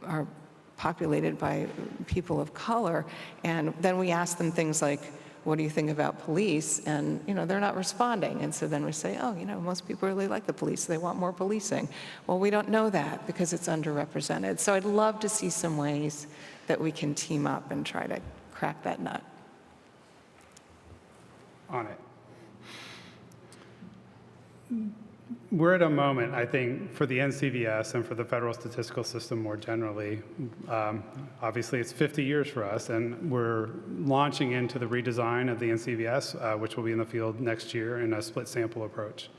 are populated by people of color. And then we ask them things like, what do you think about police? And, they're not responding. And so then we say, oh, most people really like the police. They want more policing. Well, we don't know that because it's underrepresented. So I'd love to see some ways that we can team up and try to crack that nut. On it. We're at a moment, I think, for the NCVS and for the federal statistical system more generally. Obviously, it's 50 years for us, and we're launching into the redesign of the NCVS, which will be in the field next year in a split sample approach.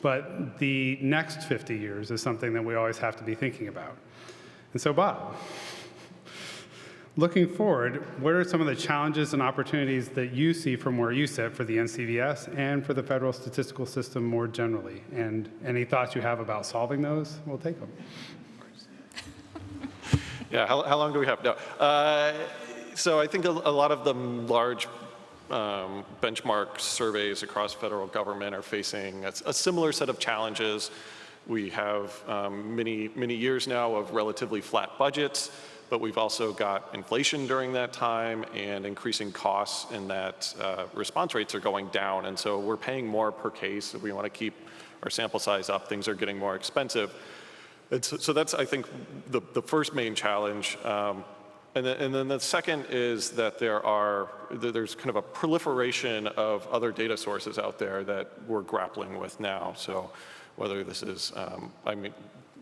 But the next 50 years is something that we always have to be thinking about. And so, Bob, looking forward, what are some of the challenges and opportunities that you see from where you sit for the NCVS and for the federal statistical system more generally? And any thoughts you have about solving those, we'll take them. Yeah, how long do we have? No. So I think a lot of the large benchmark surveys across federal government are facing a similar set of challenges. We have many years now of relatively flat budgets, but we've also got inflation during that time and increasing costs, and that response rates are going down. And so we're paying more per case. If we want to keep our sample size up, things are getting more expensive. And so that's, I think, the first main challenge. And then the second is that there's kind of a proliferation of other data sources out there that we're grappling with now. So whether this is,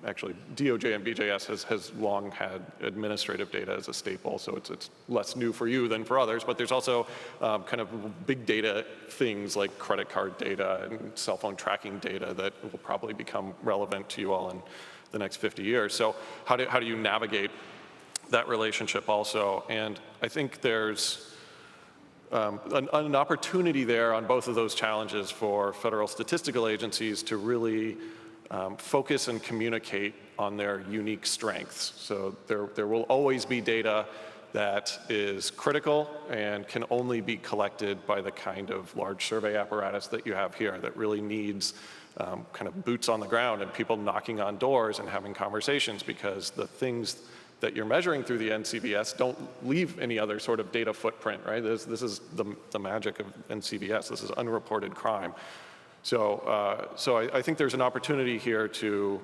actually, DOJ and BJS has long had administrative data as a staple, so it's less new for you than for others, but there's also kind of big data things like credit card data and cell phone tracking data that will probably become relevant to you all in the next 50 years. So how do you navigate that relationship also? And I think there's an opportunity there on both of those challenges for federal statistical agencies to really focus and communicate on their unique strengths. So there will always be data that is critical and can only be collected by the kind of large survey apparatus that you have here that really needs kind of boots on the ground and people knocking on doors and having conversations, because the things that you're measuring through the NCVS don't leave any other sort of data footprint, right? This is the magic of NCVS. This is unreported crime. So I think there's an opportunity here to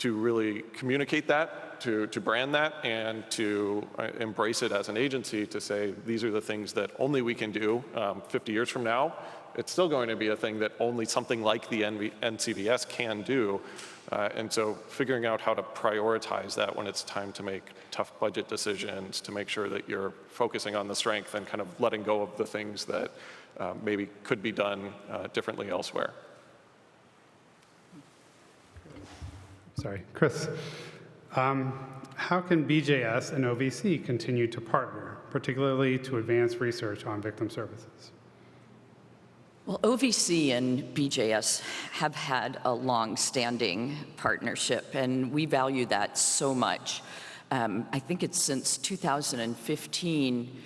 really communicate that, to brand that, and to embrace it as an agency, to say these are the things that only we can do. 50 years from now, it's still going to be a thing that only something like the NCVS can do. And so figuring out how to prioritize that when it's time to make tough budget decisions, to make sure that you're focusing on the strength and kind of letting go of the things that maybe could be done differently elsewhere. Sorry, Chris. How can BJS and OVC continue to partner, particularly to advance research on victim services? Well, OVC and BJS have had a long-standing partnership, and we value that so much. I think it's since 2015,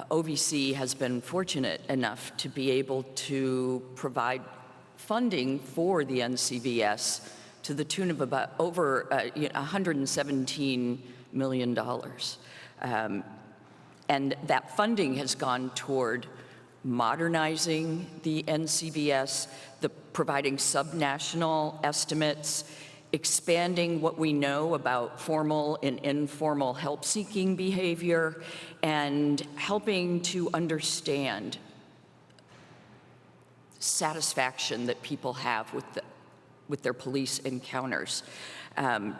OVC has been fortunate enough to be able to provide funding for the NCVS to the tune of about over $117 million. And that funding has gone toward modernizing the NCVS, providing subnational estimates, expanding what we know about formal and informal help-seeking behavior, and helping to understand satisfaction that people have with their police encounters. And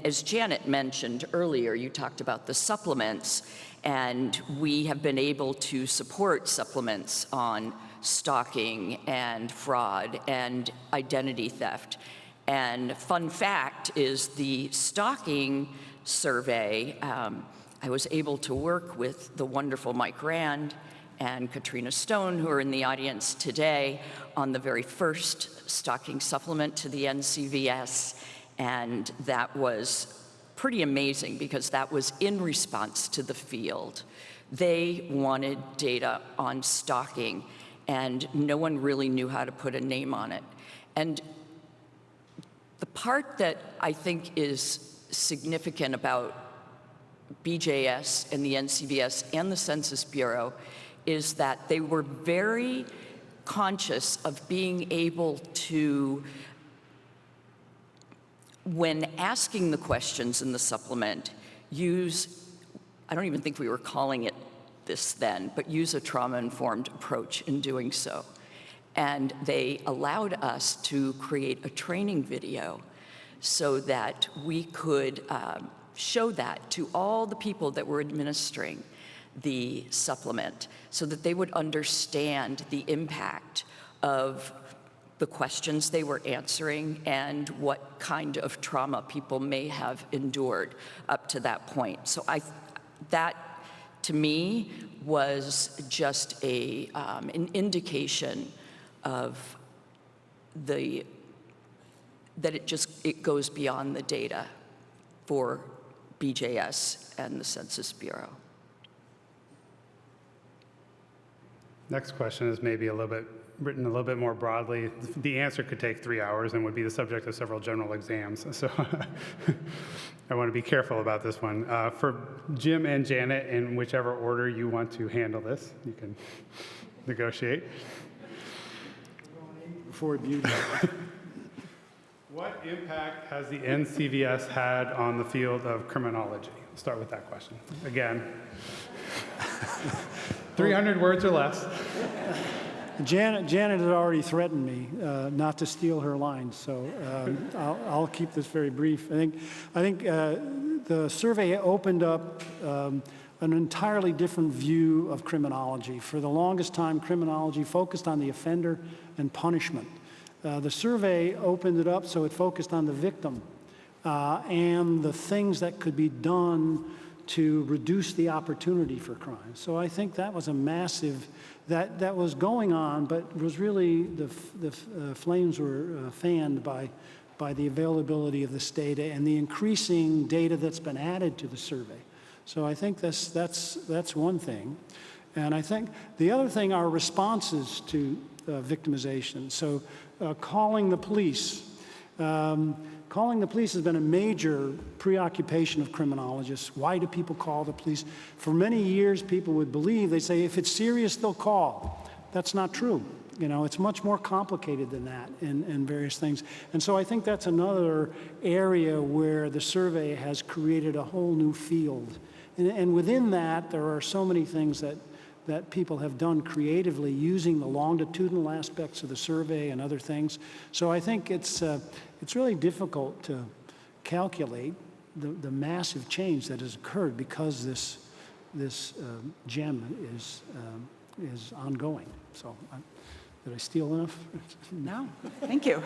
as Janet mentioned earlier, you talked about the supplements, and we have been able to support supplements on stalking and fraud and identity theft. And fun fact is the stalking survey, I was able to work with the wonderful Mike Rand and Katrina Stone, who are in the audience today, on the very first stalking supplement to the NCVS. And that was pretty amazing because that was in response to the field. They wanted data on stalking, and no one really knew how to put a name on it. And the part that I think is significant about BJS and the NCVS and the Census Bureau is that they were very conscious of being able to, when asking the questions in the supplement, use, I don't even think we were calling it this then, but use a trauma-informed approach in doing so. And they allowed us to create a training video so that we could show that to all the people that were administering the supplement so that they would understand the impact of the questions they were answering and what kind of trauma people may have endured up to that point. So that, to me, was just an indication of that it goes beyond the data for BJS and the Census Bureau. Next question is maybe written a little bit more broadly. The answer could take 3 hours and would be the subject of several general exams. So I want to be careful about this one. For Jim and Janet, in whichever order you want to handle this, you can negotiate. Before you. What impact has the NCVS had on the field of criminology? I'll start with that question. Again, 300 words or less. Janet had already threatened me not to steal her lines, so I'll keep this very brief. I think the survey opened up an entirely different view of criminology. For the longest time, criminology focused on the offender and punishment. The survey opened it up so it focused on the victim and the things that could be done to reduce the opportunity for crime. So I think that was a massive, that was going on, but was really, the flames were fanned by the availability of this data and the increasing data that's been added to the survey. So I think that's one thing. And I think the other thing are responses to victimization. So calling the police. Calling the police has been a major preoccupation of criminologists. Why do people call the police? For many years, people would believe, they say, if it's serious, they'll call. That's not true. You know, it's much more complicated than that in various things. And so I think that's another area where the survey has created a whole new field. And within that, there are so many things that people have done creatively using the longitudinal aspects of the survey and other things. So I think it's really difficult to calculate the massive change that has occurred because this gem is ongoing. So did I steal enough? No, thank you.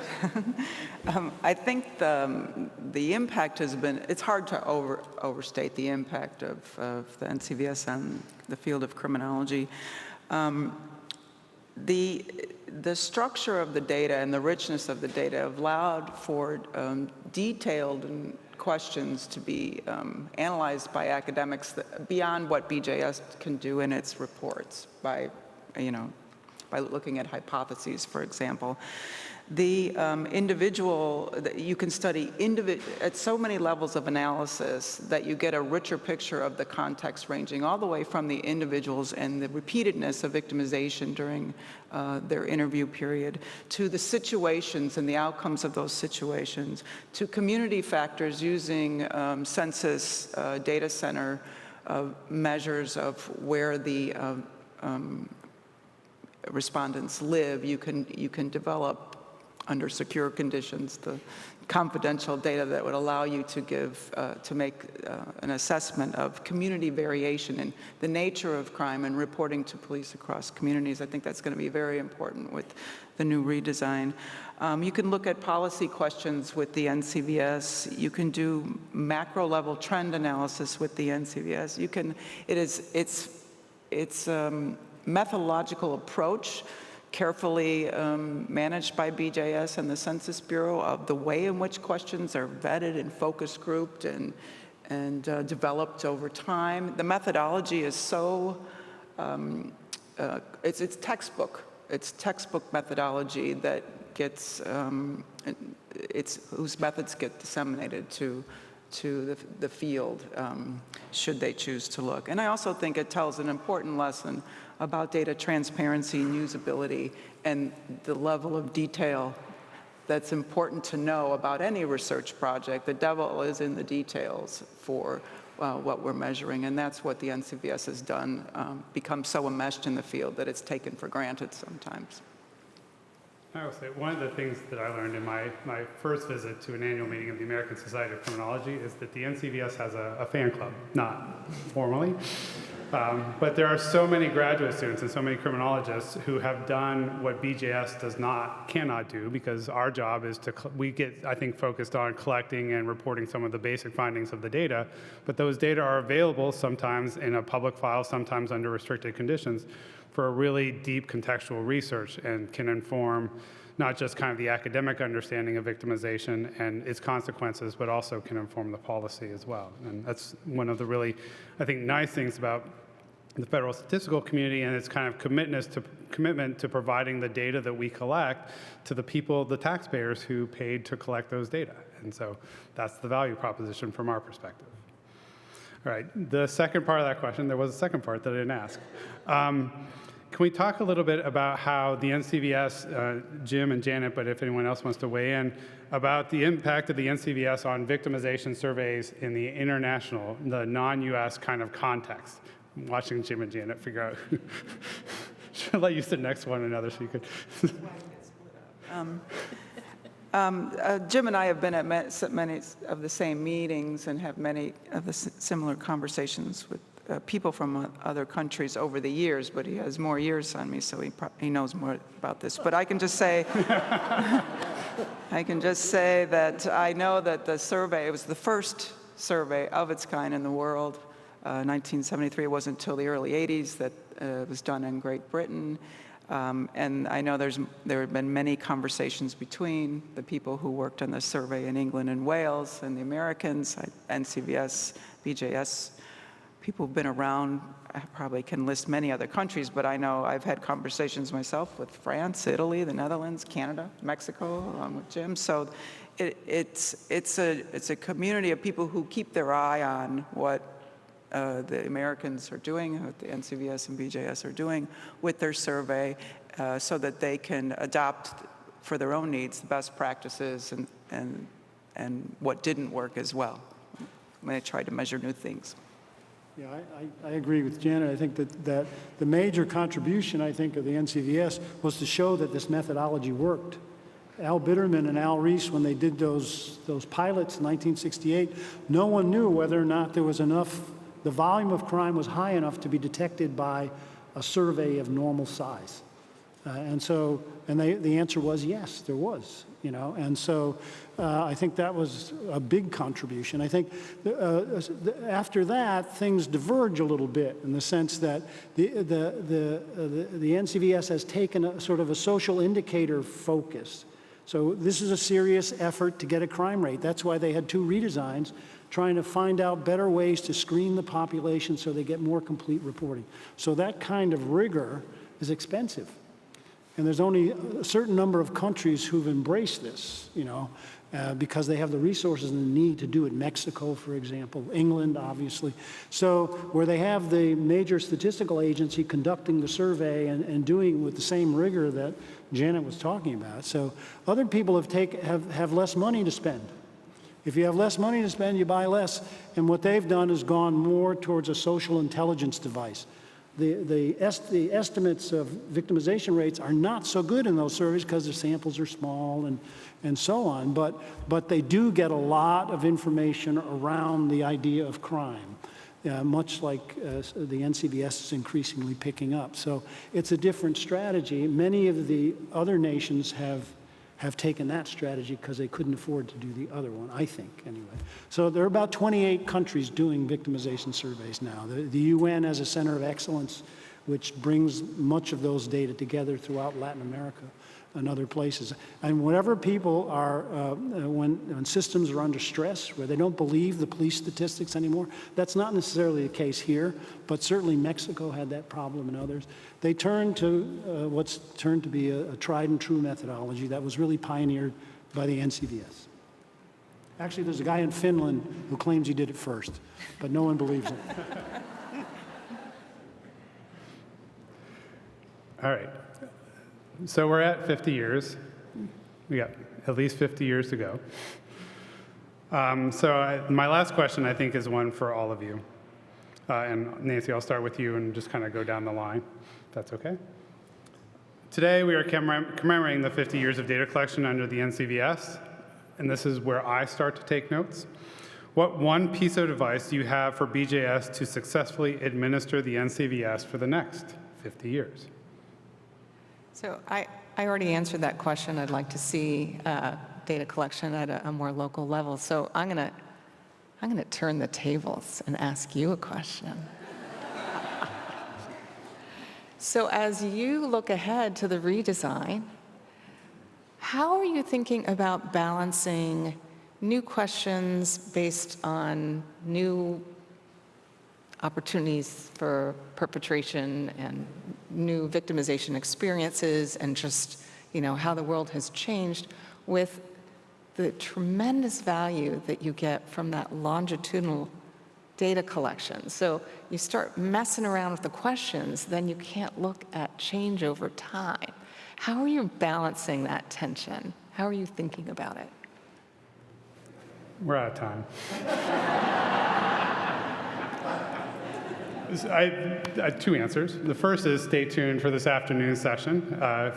I think the impact has been, it's hard to overstate the impact of the NCVS on the field of criminology. The structure of the data and the richness of the data allowed for detailed questions to be analyzed by academics beyond what BJS can do in its reports by looking at hypotheses, for example. The individual, you can study at so many levels of analysis that you get a richer picture of the context ranging all the way from the individuals and the repeatedness of victimization during their interview period, to the situations and the outcomes of those situations, to community factors using census data center measures of where the respondents live. You can develop under secure conditions the confidential data that would allow you to make an assessment of community variation in the nature of crime and reporting to police across communities. I think that's going to be very important with the new redesign. You can look at policy questions with the NCVS. You can do macro level trend analysis with the NCVS. It's methodological approach carefully managed by BJS and the Census Bureau of the way in which questions are vetted and focus grouped and developed over time. The methodology is so, it's textbook. It's textbook methodology that gets, whose methods get disseminated to the field, should they choose to look. And I also think it tells an important lesson about data transparency and usability and the level of detail that's important to know about any research project. The devil is in the details for what we're measuring, and that's what the NCVS has done, become so enmeshed in the field that it's taken for granted sometimes. I will say, one of the things that I learned in my first visit to an annual meeting of the American Society of Criminology is that the NCVS has a fan club, not formally, but there are so many graduate students and so many criminologists who have done what BJS cannot do, because our job is we get, I think, focused on collecting and reporting some of the basic findings of the data, but those data are available sometimes in a public file, sometimes under restricted conditions, for a really deep contextual research, and can inform not just kind of the academic understanding of victimization and its consequences, but also can inform the policy as well. And that's one of the really, I think, nice things about the federal statistical community and its kind of commitment to providing the data that we collect to the people, the taxpayers who paid to collect those data. And so that's the value proposition from our perspective. All right, the second part of that question, there was a second part that I didn't ask. Can we talk a little bit about how the NCVS, Jim and Janet, but if anyone else wants to weigh in, about the impact of the NCVS on victimization surveys in the international, the non-US kind of context? I'm watching Jim and Janet figure out. Should I let you sit next to one another so you could? Jim and I have been at many of the same meetings and have many of the similar conversations with people from other countries over the years, but he has more years on me, so he knows more about this. But I can just say, that I know that the survey, it was the first survey of its kind in the world. 1973, it wasn't until the early 80s that it was done in Great Britain. And I know there have been many conversations between the people who worked on the survey in England and Wales and the Americans, NCVS, BJS. People who've been around, I probably can list many other countries, but I know I've had conversations myself with France, Italy, the Netherlands, Canada, Mexico, along with Jim. So it's a community of people who keep their eye on what the Americans are doing, what the NCVS and BJS are doing with their survey, so that they can adopt for their own needs the best practices and what didn't work as well when they try to measure new things. Yeah, I agree with Janet. I think that the major contribution, I think, of the NCVS was to show that this methodology worked. Al Bitterman and Al Reese, when they did those pilots in 1968, no one knew whether or not there was enough, the volume of crime was high enough to be detected by a survey of normal size. And the answer was yes, there was, and so I think that was a big contribution. I think after that, things diverge a little bit in the sense that the NCVS has taken a sort of a social indicator focus. So this is a serious effort to get a crime rate. That's why they had 2 redesigns, trying to find out better ways to screen the population so they get more complete reporting. So that kind of rigor is expensive. And there's only a certain number of countries who've embraced this, because they have the resources and the need to do it. Mexico, for example, England, obviously. So where they have the major statistical agency conducting the survey and doing it with the same rigor that Janet was talking about. So other people have less money to spend. If you have less money to spend, you buy less. And what they've done is gone more towards a social intelligence device. The estimates of victimization rates are not so good in those surveys because the samples are small and so on, but they do get a lot of information around the idea of crime, much like the NCVS is increasingly picking up. So it's a different strategy. Many of the other nations have taken that strategy because they couldn't afford to do the other one, I think, anyway. So there are about 28 countries doing victimization surveys now. The UN has a center of excellence which brings much of those data together throughout Latin America and other places. And whenever people are, when systems are under stress, where they don't believe the police statistics anymore, that's not necessarily the case here, but certainly Mexico had that problem and others. They turn to what's turned to be a tried and true methodology that was really pioneered by the NCVS. Actually, there's a guy in Finland who claims he did it first, but no one believes him. All right. So we're at 50 years. We got at least 50 years to go. My last question, I think, is one for all of you. And Nancy, I'll start with you and just kind of go down the line, if that's okay. Today, we are commemorating the 50 years of data collection under the NCVS, and this is where I start to take notes. What one piece of advice do you have for BJS to successfully administer the NCVS for the next 50 years? So I already answered that question. I'd like to see data collection at a more local level. So I'm gonna turn the tables and ask you a question. So as you look ahead to the redesign, how are you thinking about balancing new questions based on new opportunities for perpetration and new victimization experiences and just, how the world has changed with the tremendous value that you get from that longitudinal data collection? So you start messing around with the questions, then you can't look at change over time. How are you balancing that tension? How are you thinking about it? We're out of time. I have two answers. The first is stay tuned for this afternoon's session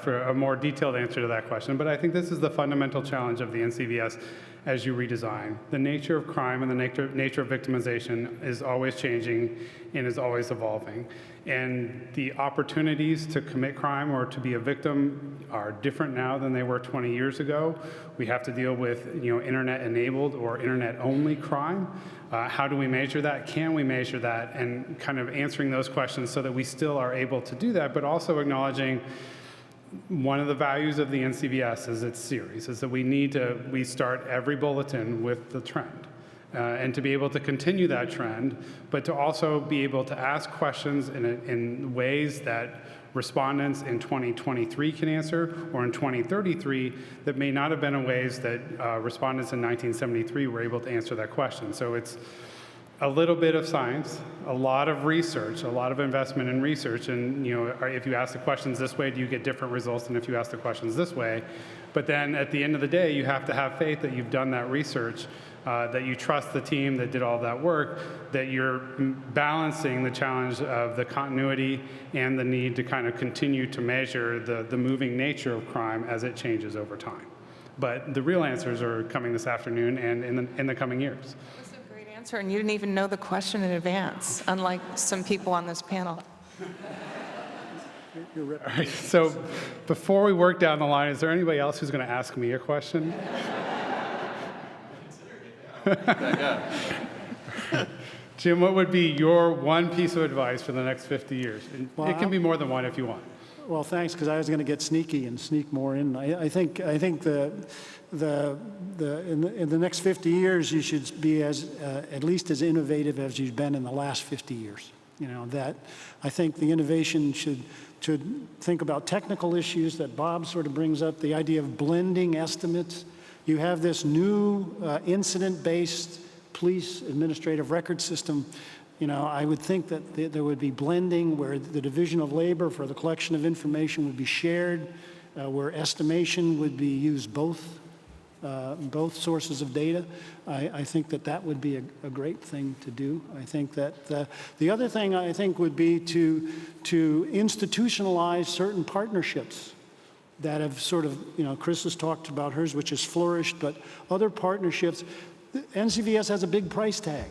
for a more detailed answer to that question. But I think this is the fundamental challenge of the NCVS as you redesign. The nature of crime and the nature of victimization is always changing and is always evolving. And the opportunities to commit crime or to be a victim are different now than they were 20 years ago. We have to deal with internet-enabled or internet-only crime. How do we measure that? Can we measure that? And kind of answering those questions so that we still are able to do that, but also acknowledging one of the values of the NCVS is its series, is that we start every bulletin with the trend. And to be able to continue that trend, but to also be able to ask questions in ways that respondents in 2023 can answer, or in 2033 that may not have been in ways that respondents in 1973 were able to answer that question. So it's a little bit of science, a lot of research, a lot of investment in research, and if you ask the questions this way, do you get different results than if you ask the questions this way? But then at the end of the day, you have to have faith that you've done that research, that you trust the team that did all that work, that you're balancing the challenge of the continuity and the need to kind of continue to measure the moving nature of crime as it changes over time. But the real answers are coming this afternoon and in the coming years. That's a great answer, and you didn't even know the question in advance, unlike some people on this panel. All right, so before we work down the line, is there anybody else who's going to ask me a question? Jim, what would be your one piece of advice for the next 50 years? And it can be more than one if you want. Well, thanks, because I was going to get sneaky and sneak more in. I think in the next 50 years, you should be at least as innovative as you've been in the last 50 years. That I think the innovation should think about technical issues that Bob sort of brings up, the idea of blending estimates. You have this new incident-based police administrative record system. I would think that there would be blending where the division of labor for the collection of information would be shared, where estimation would be used both sources of data. I think that would be a great thing to do. I think that the other thing I think would be to institutionalize certain partnerships that have sort of, Chris has talked about hers, which has flourished, but other partnerships. NCVS has a big price tag.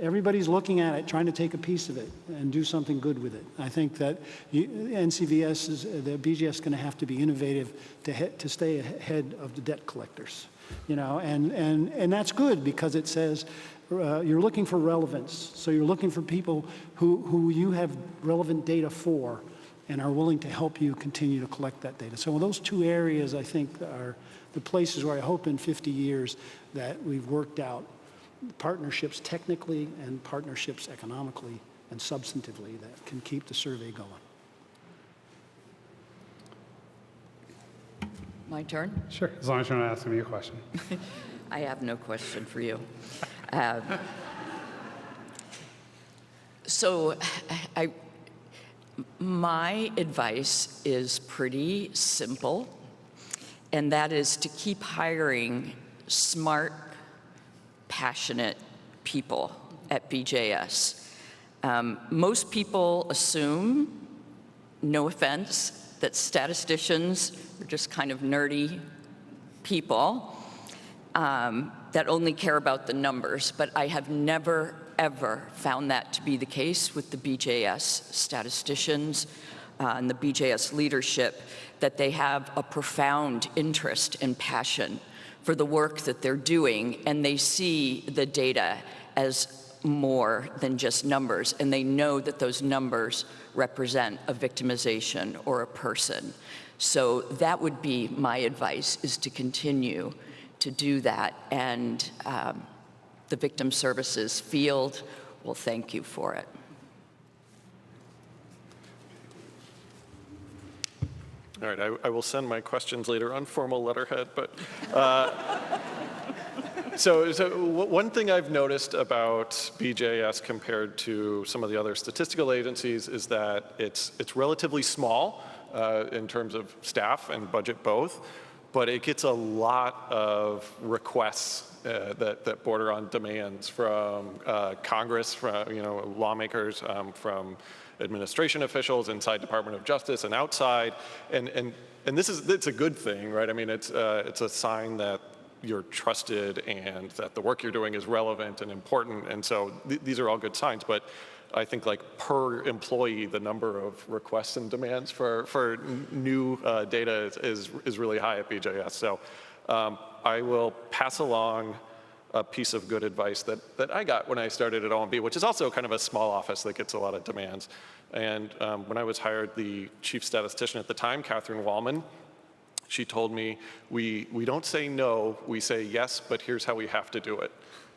Everybody's looking at it, trying to take a piece of it and do something good with it. I think that the BJS is going to have to be innovative to stay ahead of the debt collectors, and that's good because it says you're looking for relevance. So you're looking for people who you have relevant data for and are willing to help you continue to collect that data. So those two areas, I think, are the places where I hope in 50 years that we've worked out partnerships technically and partnerships economically and substantively that can keep the survey going. My turn? Sure, as long as you're not asking me a question. I have no question for you. So my advice is pretty simple, and that is to keep hiring smart, passionate people at BJS. Most people assume, no offense, that statisticians are just kind of nerdy people that only care about the numbers, but I have never, ever found that to be the case with the BJS statisticians and the BJS leadership, that they have a profound interest and passion for the work that they're doing, and they see the data as more than just numbers, and they know that those numbers represent a victimization or a person. So that would be my advice, is to continue to do that, and the victim services field will thank you for it. All right, I will send my questions later on formal letterhead, but so one thing I've noticed about BJS compared to some of the other statistical agencies is that it's relatively small in terms of staff and budget both, but it gets a lot of requests that border on demands from Congress, from lawmakers, from administration officials inside Department of Justice and outside, and it's a good thing, right? I mean, it's a sign that you're trusted and that the work you're doing is relevant and important, and so these are all good signs. But I think, like, per employee, the number of requests and demands for new data is really high at BJS. So I will pass along a piece of good advice that I got when I started at OMB, which is also kind of a small office that gets a lot of demands. And when I was hired, the chief statistician at the time, Catherine Wallman, she told me, we don't say no, we say yes, but here's how we have to do it.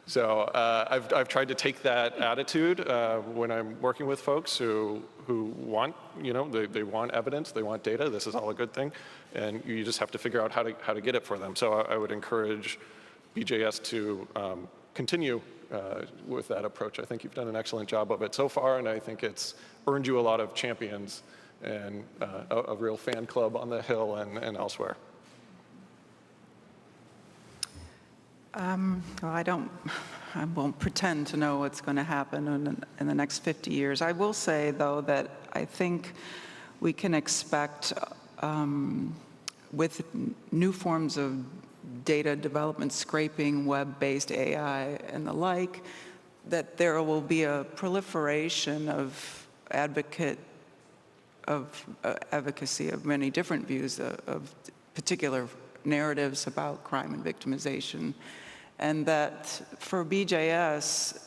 So I've tried to take that attitude when I'm working with folks who want, they want evidence, they want data. This is all a good thing, and you just have to figure out how to get it for them. So I would encourage BJS to continue with that approach. I think you've done an excellent job of it so far, and I think it's earned you a lot of champions and a real fan club on the Hill and elsewhere. Well, I won't pretend to know what's going to happen in the next 50 years. I will say, though, that I think we can expect, with new forms of data development, scraping, web-based AI, and the like, that there will be a proliferation of advocacy of many different views of particular narratives about crime and victimization, and that for BJS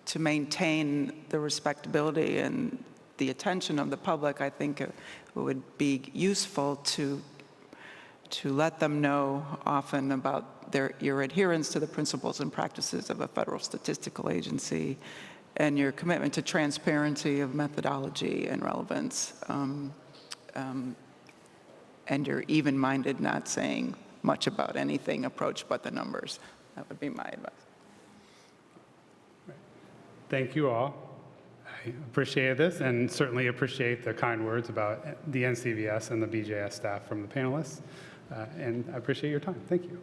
to maintain the respectability and the attention of the public, I think it would be useful to let them know often about your adherence to the principles and practices of a federal statistical agency, and your commitment to transparency of methodology and relevance, and your even-minded, not saying much about anything approach but the numbers. That would be my advice. Thank you all. I appreciate this and certainly appreciate the kind words about the NCVS and the BJS staff from the panelists. And I appreciate your time. Thank you.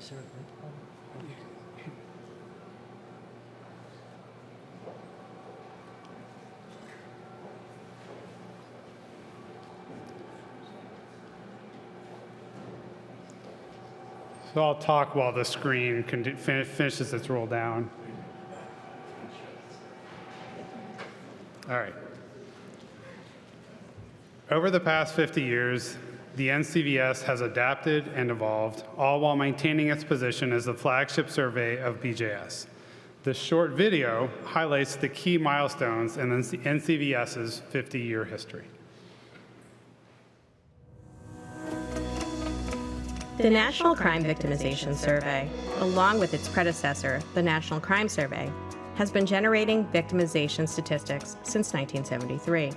Is there a So I'll talk while the screen finishes its roll down. All right. Over the past 50 years, the NCVS has adapted and evolved, all while maintaining its position as the flagship survey of BJS. This short video highlights the key milestones in the NCVS's 50-year history. The National Crime Victimization Survey, along with its predecessor, the National Crime Survey, has been generating victimization statistics since 1973.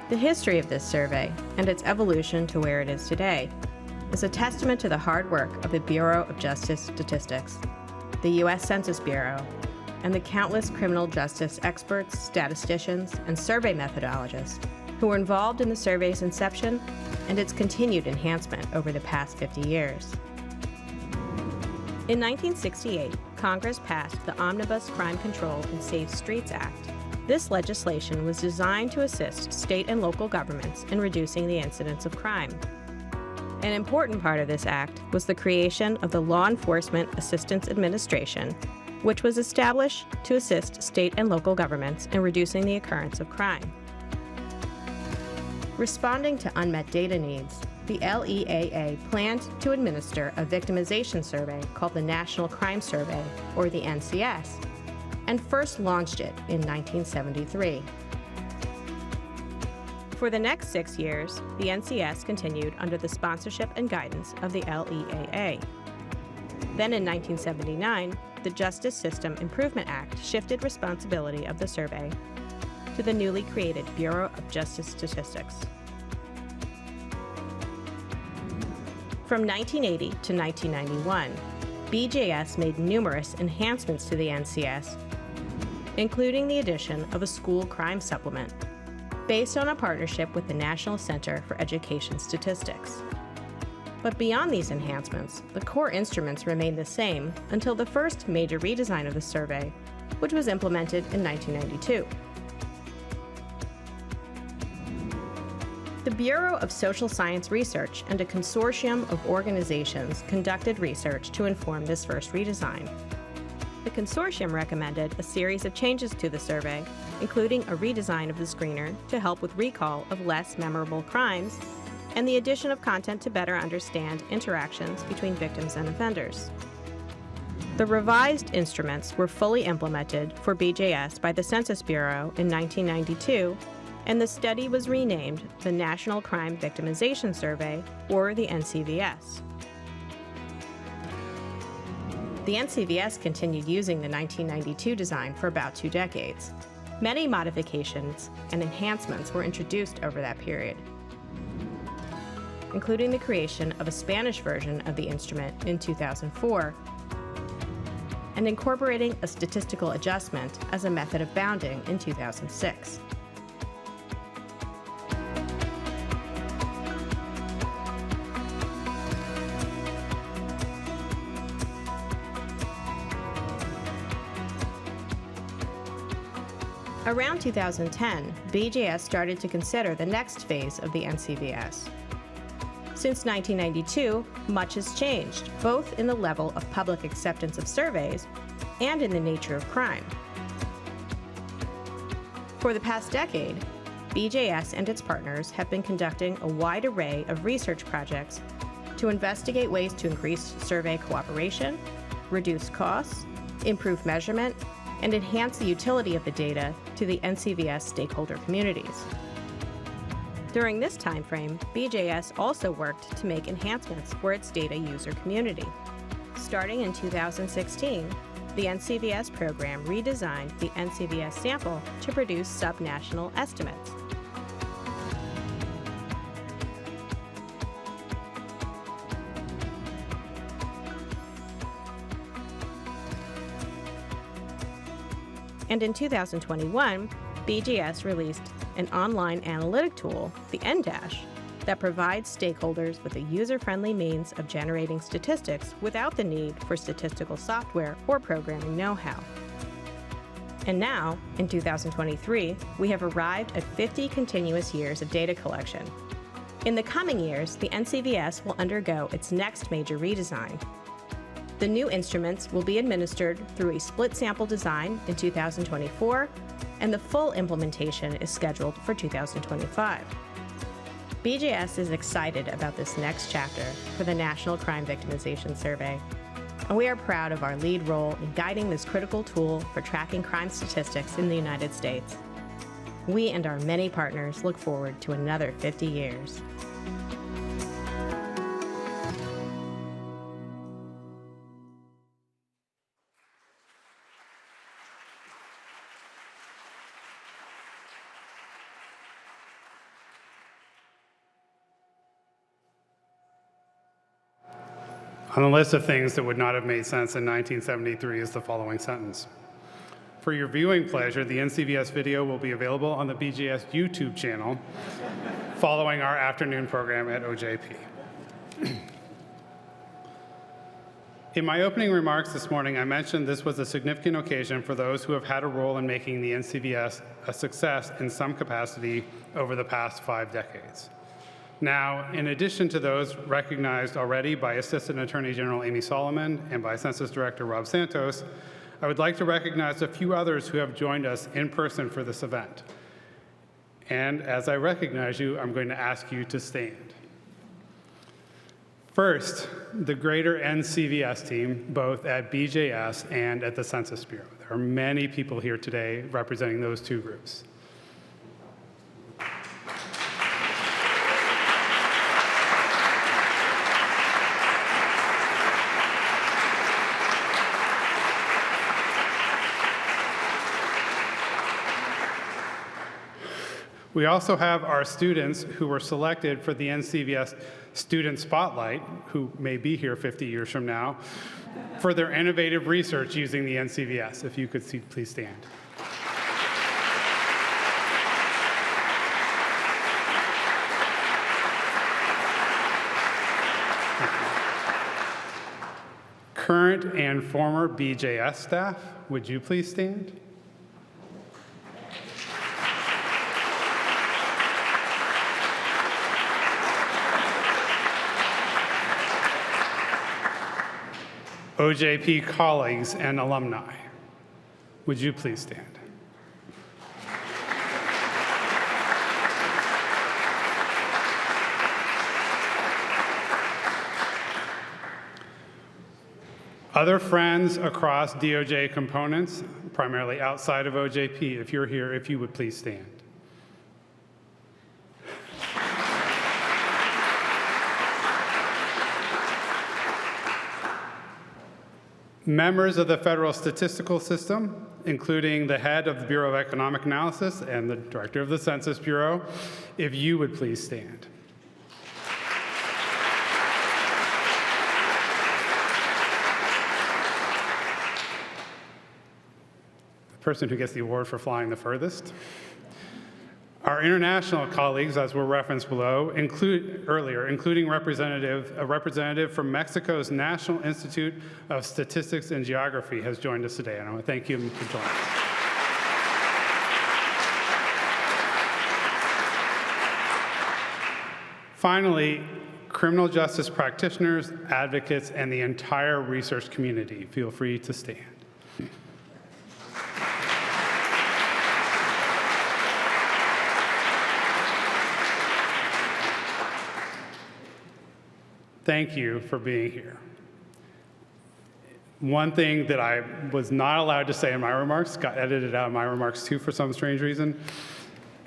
The history of this survey and its evolution to where it is today is a testament to the hard work of the Bureau of Justice Statistics, the U.S. Census Bureau, and the countless criminal justice experts, statisticians, and survey methodologists who were involved in the survey's inception and its continued enhancement over the past 50 years. In 1968, Congress passed the Omnibus Crime Control and Safe Streets Act. This legislation was designed to assist state and local governments in reducing the incidence of crime. An important part of this act was the creation of the Law Enforcement Assistance Administration, which was established to assist state and local governments in reducing the occurrence of crime. Responding to unmet data needs, the LEAA planned to administer a victimization survey called the National Crime Survey, or the NCS, and first launched it in 1973. For the next 6 years, the NCS continued under the sponsorship and guidance of the LEAA. Then in 1979, the Justice System Improvement Act shifted responsibility of the survey to the newly created Bureau of Justice Statistics. From 1980 to 1991, BJS made numerous enhancements to the NCS, including the addition of a school crime supplement, based on a partnership with the National Center for Education Statistics. But beyond these enhancements, the core instruments remained the same until the first major redesign of the survey, which was implemented in 1992. The Bureau of Social Science Research and a consortium of organizations conducted research to inform this first redesign. The consortium recommended a series of changes to the survey, including a redesign of the screener to help with recall of less memorable crimes, and the addition of content to better understand interactions between victims and offenders. The revised instruments were fully implemented for BJS by the Census Bureau in 1992, and the study was renamed the National Crime Victimization Survey, or the NCVS. The NCVS continued using the 1992 design for about 2 decades. Many modifications and enhancements were introduced over that period, including the creation of a Spanish version of the instrument in 2004, and incorporating a statistical adjustment as a method of bounding in 2006. Around 2010, BJS started to consider the next phase of the NCVS. Since 1992, much has changed, both in the level of public acceptance of surveys and in the nature of crime. For the past decade, BJS and its partners have been conducting a wide array of research projects to investigate ways to increase survey cooperation, reduce costs, improve measurement, and enhance the utility of the data to the NCVS stakeholder communities. During this timeframe, BJS also worked to make enhancements for its data user community. Starting in 2016, the NCVS program redesigned the NCVS sample to produce subnational estimates. And in 2021, BJS released an online analytic tool, the NDash, that provides stakeholders with a user-friendly means of generating statistics without the need for statistical software or programming know-how. And now, in 2023, we have arrived at 50 continuous years of data collection. In the coming years, the NCVS will undergo its next major redesign. The new instruments will be administered through a split sample design in 2024, and the full implementation is scheduled for 2025. BJS is excited about this next chapter for the National Crime Victimization Survey, and we are proud of our lead role in guiding this critical tool for tracking crime statistics in the United States. We and our many partners look forward to another 50 years. On the list of things that would not have made sense in 1973 is the following sentence. For your viewing pleasure, the NCVS video will be available on the BJS YouTube channel following our afternoon program at OJP. In my opening remarks this morning, I mentioned this was a significant occasion for those who have had a role in making the NCVS a success in some capacity over the past 5 decades. Now, in addition to those recognized already by Assistant Attorney General Amy Solomon and by Census Director Rob Santos, I would like to recognize a few others who have joined us in person for this event. And as I recognize you, I'm going to ask you to stand. First, the greater NCVS team, both at BJS and at the Census Bureau. There are many people here today representing those two groups. We also have our students who were selected for the NCVS Student Spotlight, who may be here 50 years from now, for their innovative research using the NCVS. If you could please stand. Current and former BJS staff, would you please stand? OJP colleagues and alumni, would you please stand? Other friends across DOJ components, primarily outside of OJP, if you're here, if you would please stand. Members of the federal statistical system, including the head of the Bureau of Economic Analysis and the director of the Census Bureau, if you would please stand. The person who gets the award for flying the furthest. Our international colleagues, as were referenced below, including a representative from Mexico's National Institute of Statistics and Geography has joined us today, and I want to thank you for joining us. Finally, criminal justice practitioners, advocates, and the entire research community, feel free to stand. thank you for being here. One thing that I was not allowed to say in my remarks, got edited out of my remarks too for some strange reason,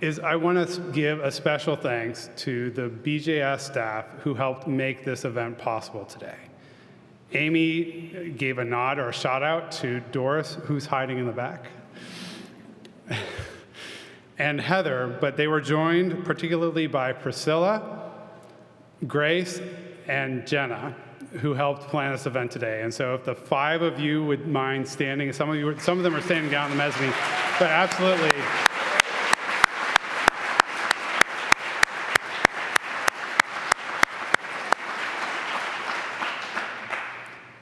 is I want to give a special thanks to the BJS staff who helped make this event possible today. Amy gave a nod or a shout out to Doris, who's hiding in the back, and Heather, but they were joined particularly by Priscilla, Grace, and Jenna, who helped plan this event today. And so if the 5 of you would mind standing, some of them are standing down in the mezzanine, but absolutely.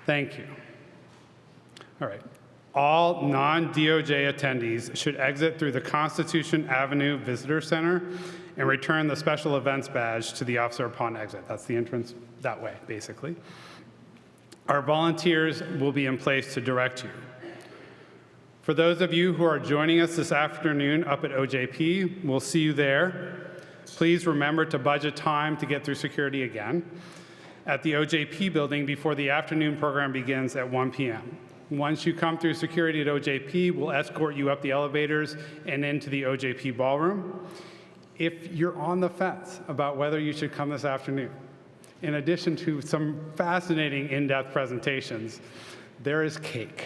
Thank you. All right. All non-DOJ attendees should exit through the Constitution Avenue Visitor Center and return the special events badge to the officer upon exit. That's the entrance that way, basically. Our volunteers will be in place to direct you. For those of you who are joining us this afternoon up at OJP, we'll see you there. Please remember to budget time to get through security again at the OJP building before the afternoon program begins at 1 p.m. Once you come through security at OJP, we'll escort you up the elevators and into the OJP ballroom. If you're on the fence about whether you should come this afternoon, in addition to some fascinating in-depth presentations, there is cake.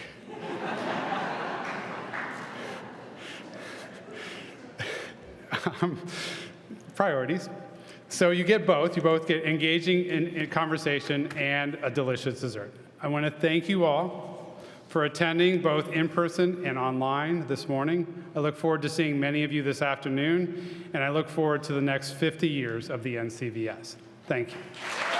Priorities. So you get both. You both get engaging in conversation and a delicious dessert. I want to thank you all for attending both in person and online this morning. I look forward to seeing many of you this afternoon, and I look forward to the next 50 years of the NCVS. Thank you.